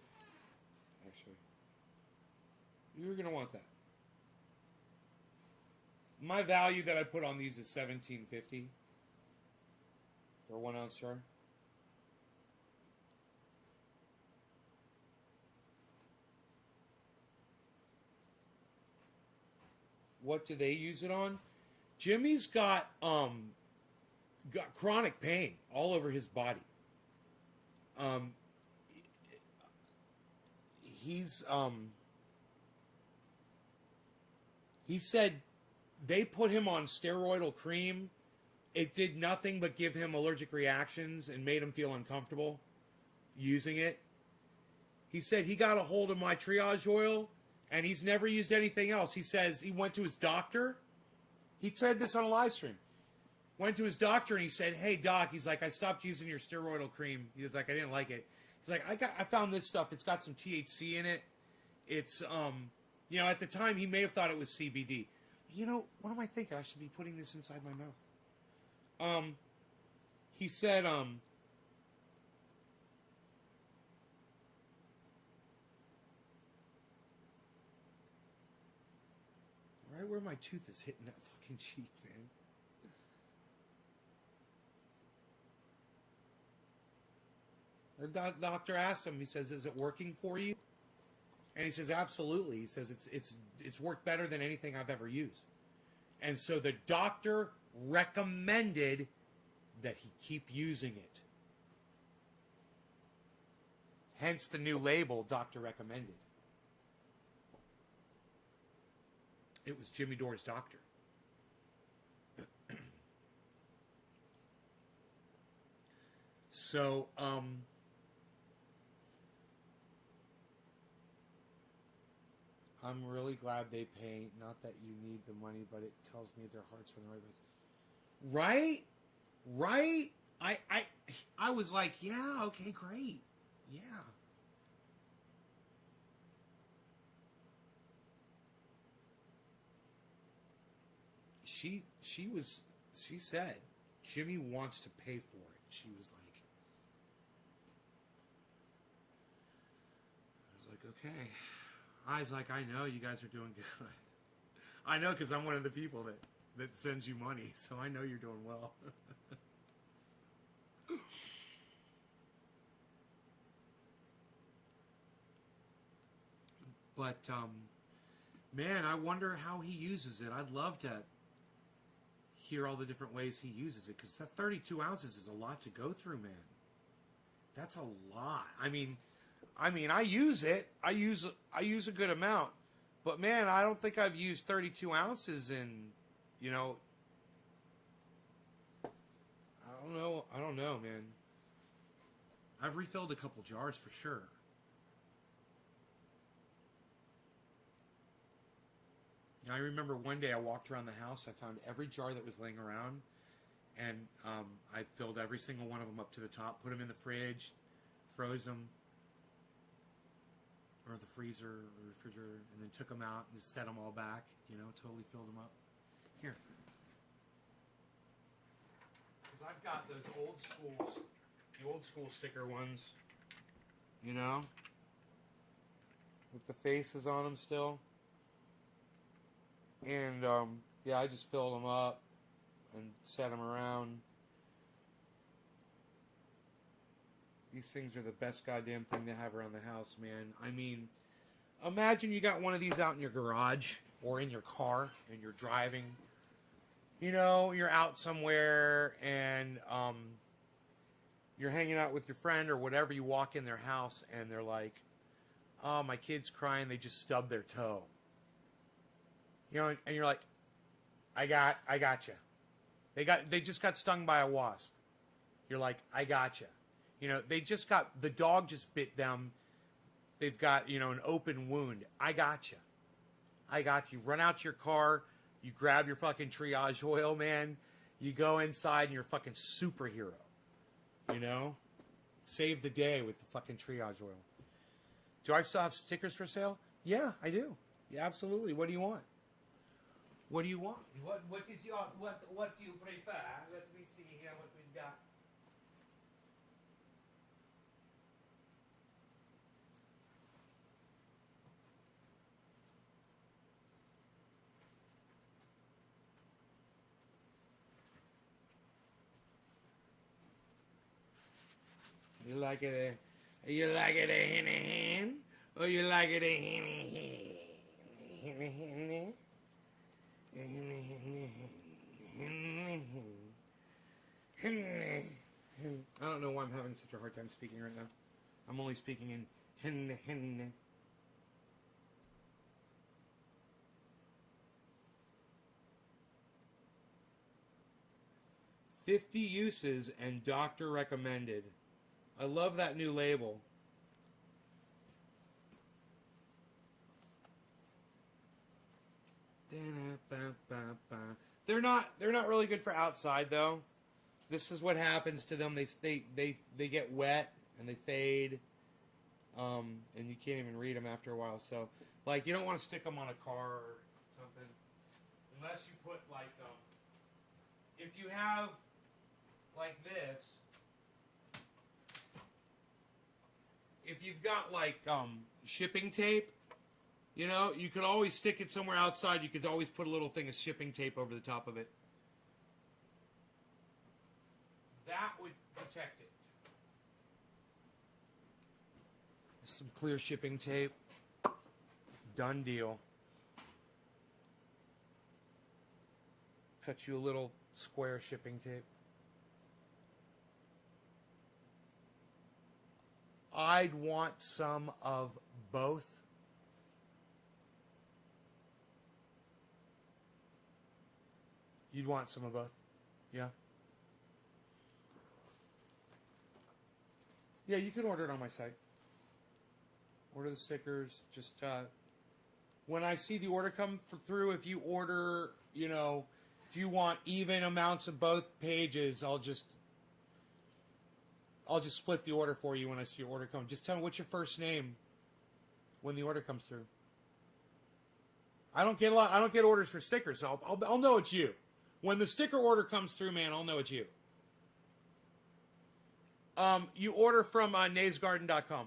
actually. You're gonna want that. My value that I put on these is $17.50 for a 1 ounce jar. What do they use it on? Jimmy's got chronic pain all over his body. He said they put him on steroidal cream. It did nothing but give him allergic reactions and made him feel uncomfortable using it. He said he got a hold of my triage oil and he's never used anything else. He says he went to his doctor. He said this on a live stream. Went to his doctor and he said, "Hey doc," he's like, "I stopped using your steroidal cream." He was like, "I didn't like it." He's like, I found this stuff. It's got some THC in it. It's at the time he may have thought it was CBD. What am I thinking? I should be putting this inside my mouth. He said, right where my tooth is hitting that fucking cheek, man. The doctor asked him, he says, "Is it working for you?" And he says, "Absolutely." He says, it's worked better than anything I've ever used. And so the doctor recommended that he keep using it. Hence the new label, Doctor Recommended. It was Jimmy Dore's doctor. So, I'm really glad they pay. Not that you need the money, but it tells me their hearts from the right place. Right? Right? I was like, yeah, okay, great. Yeah. She said Jimmy wants to pay for it. She was like, okay. I was like, I know you guys are doing good. I know because I'm one of the people that sends you money, so I know you're doing well. But man, I wonder how he uses it. I'd love to hear all the different ways he uses it, because that 32 ounces is a lot to go through, man. That's a lot. I mean, I use it. I use a good amount, but man, I don't think I've used 32 ounces in, I don't know, man. I've refilled a couple jars for sure. I remember one day I walked around the house. I found every jar that was laying around, and I filled every single one of them up to the top, put them in the fridge, froze them, or the freezer or refrigerator, and then took them out and just set them all back. Totally filled them up. Here, because I've got those the old school sticker ones, with the faces on them still. And, I just filled them up and set them around. These things are the best goddamn thing to have around the house, man. I mean, imagine you got one of these out in your garage or in your car and you're driving. You're out somewhere and you're hanging out with your friend or whatever. You walk in their house and they're like, oh, my kid's crying. They just stubbed their toe. And you're like, I got you. They just got stung by a wasp. You're like, I got you. The dog just bit them. They've got, an open wound. I got you. Run out to your car. You grab your fucking triage oil, man. You go inside and you're a fucking superhero. Save the day with the fucking triage oil. Do I still have stickers for sale? Yeah, I do. Yeah, absolutely. What do you want? What do you want? What do you prefer? Let me see here what we've got. You like it a hen, or you like it a hen? I don't know why I'm having such a hard time speaking right now. I'm only speaking in hen. 50 uses and doctor recommended. I love that new label. They're not really good for outside though. This is what happens to them. They get wet and they fade, and you can't even read them after a while. So you don't want to stick them on a car or something, unless you put if you have like this. If you've got shipping tape. You could always stick it somewhere outside. You could always put a little thing of shipping tape over the top of it. That would protect it. Some clear shipping tape. Done deal. Cut you a little square shipping tape. I'd want some of both. You'd want some of both? Yeah? Yeah, you can order it on my site. Order the stickers. Just when I see the order come through, if you order, you know, do you want even amounts of both pages? I'll just split the order for you when I see your order come. Just tell me what's your first name when the order comes through. I don't get orders for stickers, so I'll know it's you. When the sticker order comes through, man, I'll know it's you. You order from naysgarden.com.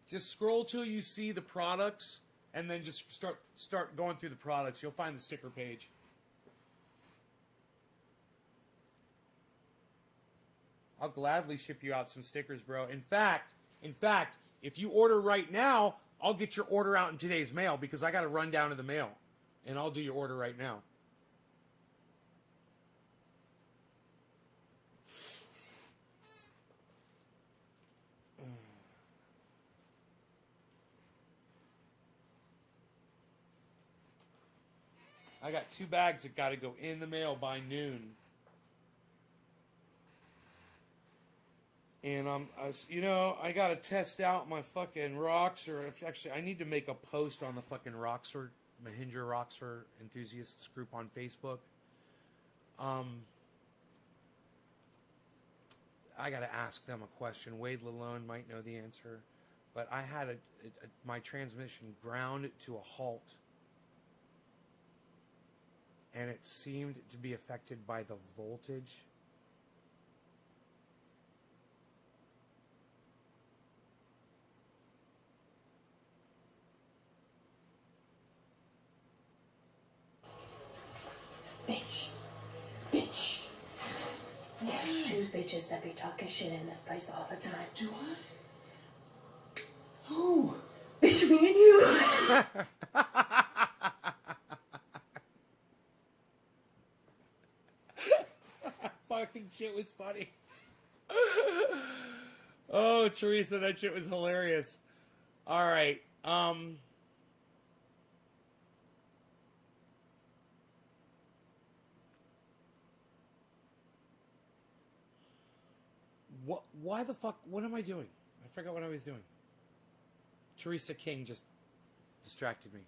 Just scroll till you see the products, and then just start going through the products. You'll find the sticker page. I'll gladly ship you out some stickers, bro. In fact, if you order right now, I'll get your order out in today's mail because I got to run down to the mail, and I'll do your order right now. I got 2 bags that got to go in the mail by noon. And I got to test out my fucking Roxor. Actually, I need to make a post on the fucking Roxor, Mahindra Roxor enthusiasts group on Facebook. I got to ask them a question. Wade Lalone might know the answer, but I had my transmission ground to a halt, and it seemed to be affected by the voltage. Bitch. There's 2 bitches that be talking shit in this place all the time. Do what? Who? Bitch, me and you. Fucking shit was funny. Oh, Teresa, that shit was hilarious. All right. Why the fuck? What am I doing? I forgot what I was doing. Teresa King just distracted me.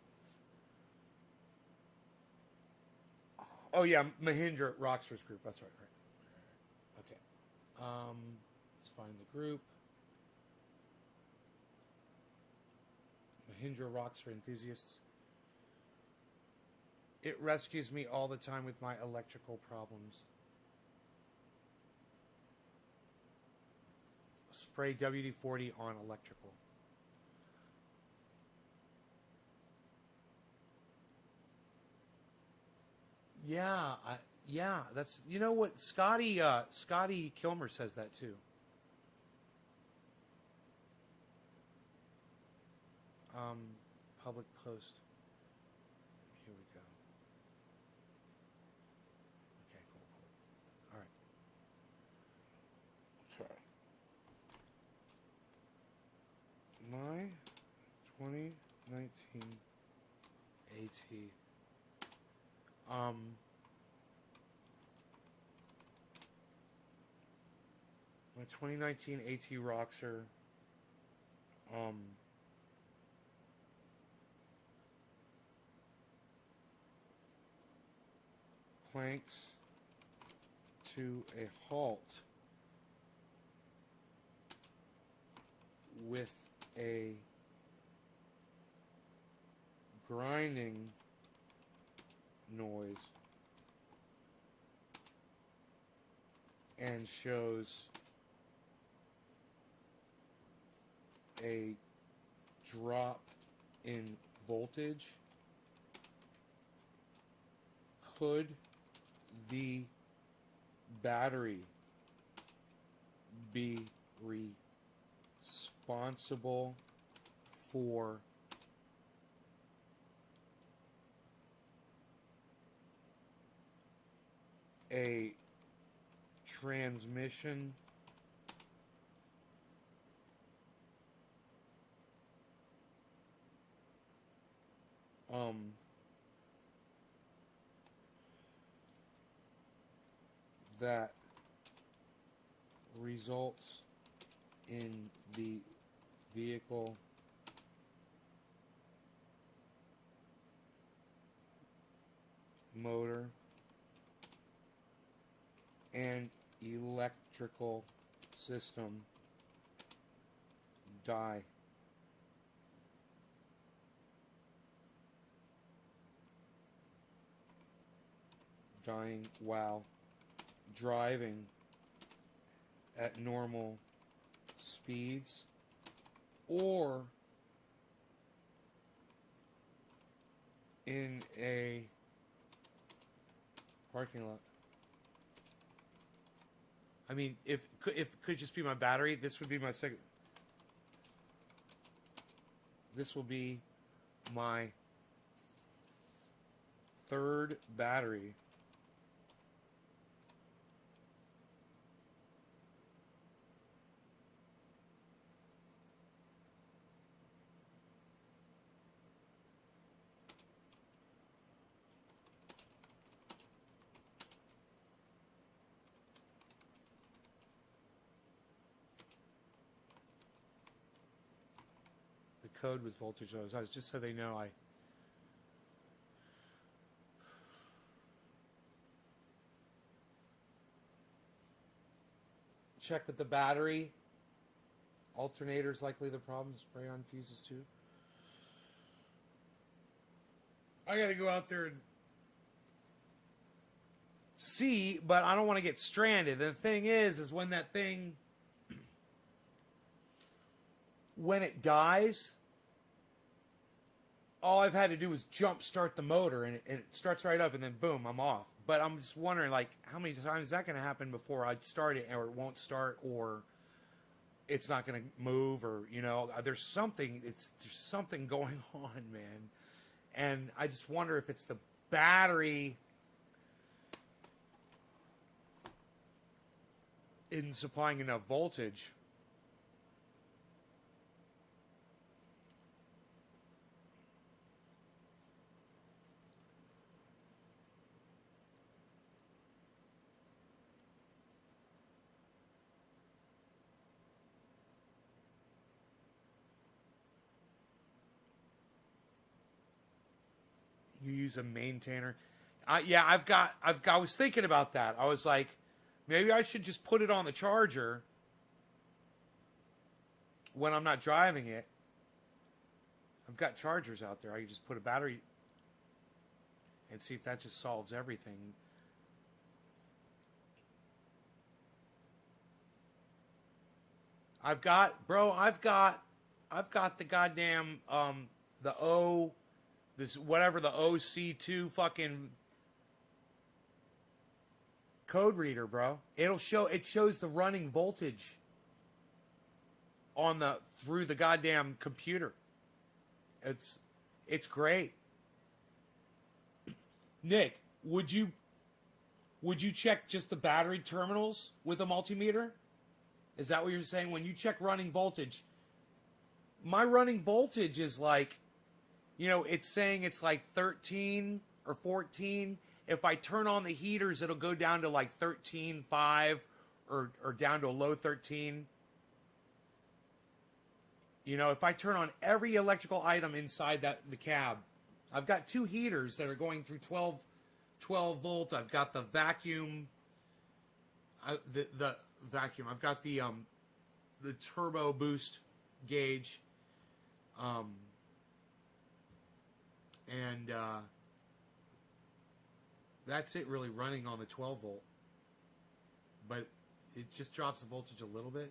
Oh yeah, Mahindra Roxor's group. That's right. Okay. Let's find the group. Mahindra Roxor enthusiasts. It rescues me all the time with my electrical problems. Spray WD-40 on electrical. Yeah, that's, you know what, Scotty Kilmer says that too. Public post. Here we go. Okay, cool. All right. Okay. My 2019 AT. My 2019 AT Roxor. Clanks to a halt with a grinding noise and shows a drop in voltage. Could the battery be responsible for a transmission that results in the vehicle motor and electrical system die. Dying while driving at normal speeds or in a parking lot. I mean, if it could just be my battery, this would be my second. This will be my third battery. Code was voltage. I was just so they know I check with the battery. Alternator's likely the problem. Spray on fuses too. I gotta go out there and see, but I don't want to get stranded. The thing is when that thing, when it dies, all I've had to do is jump start the motor and it starts right up and then boom, I'm off. But I'm just wondering, like, how many times is that going to happen before I start it, or it won't start, or it's not going to move, or, you know, there's something going on, man. And I just wonder if it's the battery isn't supplying enough voltage. You use a maintainer. Yeah, I was thinking about that. I was like, maybe I should just put it on the charger when I'm not driving it. I've got chargers out there. I can just put a battery and see if that just solves everything. I've got the goddamn this whatever the OC2 fucking code reader, bro. It shows the running voltage on through the goddamn computer. It's great. Nick, would you check just the battery terminals with a multimeter? Is that what you're saying? When you check running voltage, my running voltage is like, you know, it's saying it's like 13 or 14. If I turn on the heaters, it'll go down to like 13.5 or down to a low 13. You know, if I turn on every electrical item inside the cab, I've got two heaters that are going through 12 volt. I've got the vacuum, the vacuum. I've got the turbo boost gauge. And that's it really running on the 12 volt. But it just drops the voltage a little bit.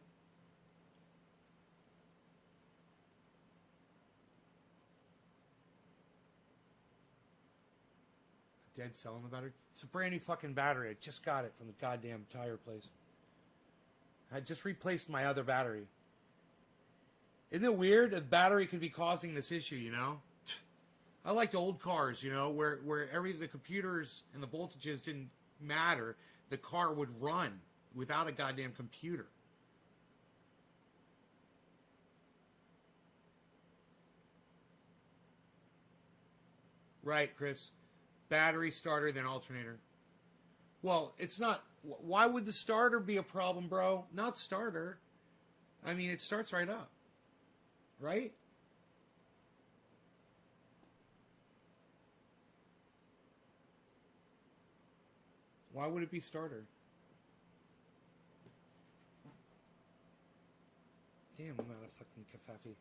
A dead cell in the battery. It's a brand new fucking battery. I just got it from the goddamn tire place. I just replaced my other battery. Isn't it weird? A battery could be causing this issue, you know? I liked old cars, you know, where the computers and the voltages didn't matter. The car would run without a goddamn computer. Right, Chris. Battery, starter, then alternator. Well, it's not Why would the starter be a problem, bro? Not starter. I mean, it starts right up. Right? Why would it be starter? Damn, I'm out of fucking kafafi.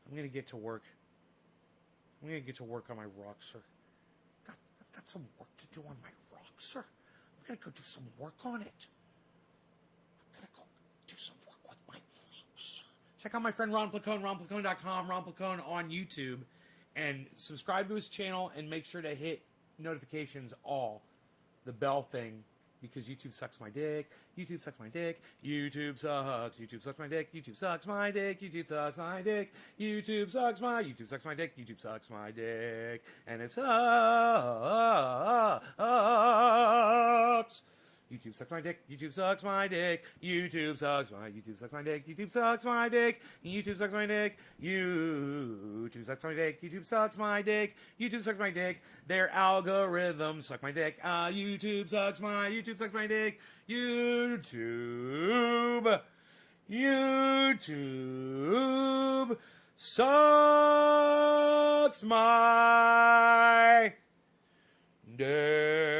I'm gonna get to work. I'm gonna get to work on my Roxer. I've got some work to do on my Roxer. I'm gonna go do some work on it. I'm gonna go do some work with my Roxer. Check out my friend Ron Placone, ronplacone.com, Ron Placone on YouTube, and subscribe to his channel and make sure to hit notifications all, the bell thing, because YouTube sucks my dick. YouTube sucks my dick. YouTube sucks. YouTube sucks my dick. YouTube sucks my dick. YouTube sucks my dick. YouTube sucks my. YouTube sucks my dick. YouTube sucks my dick. And it sucks. YouTube sucks my dick. YouTube sucks my dick. YouTube sucks my. YouTube sucks my dick. YouTube sucks my dick. YouTube sucks my dick. YouTube sucks my dick. YouTube sucks my dick. YouTube sucks my dick. Their algorithms suck my dick. YouTube sucks my. YouTube sucks my dick. YouTube. YouTube sucks my dick.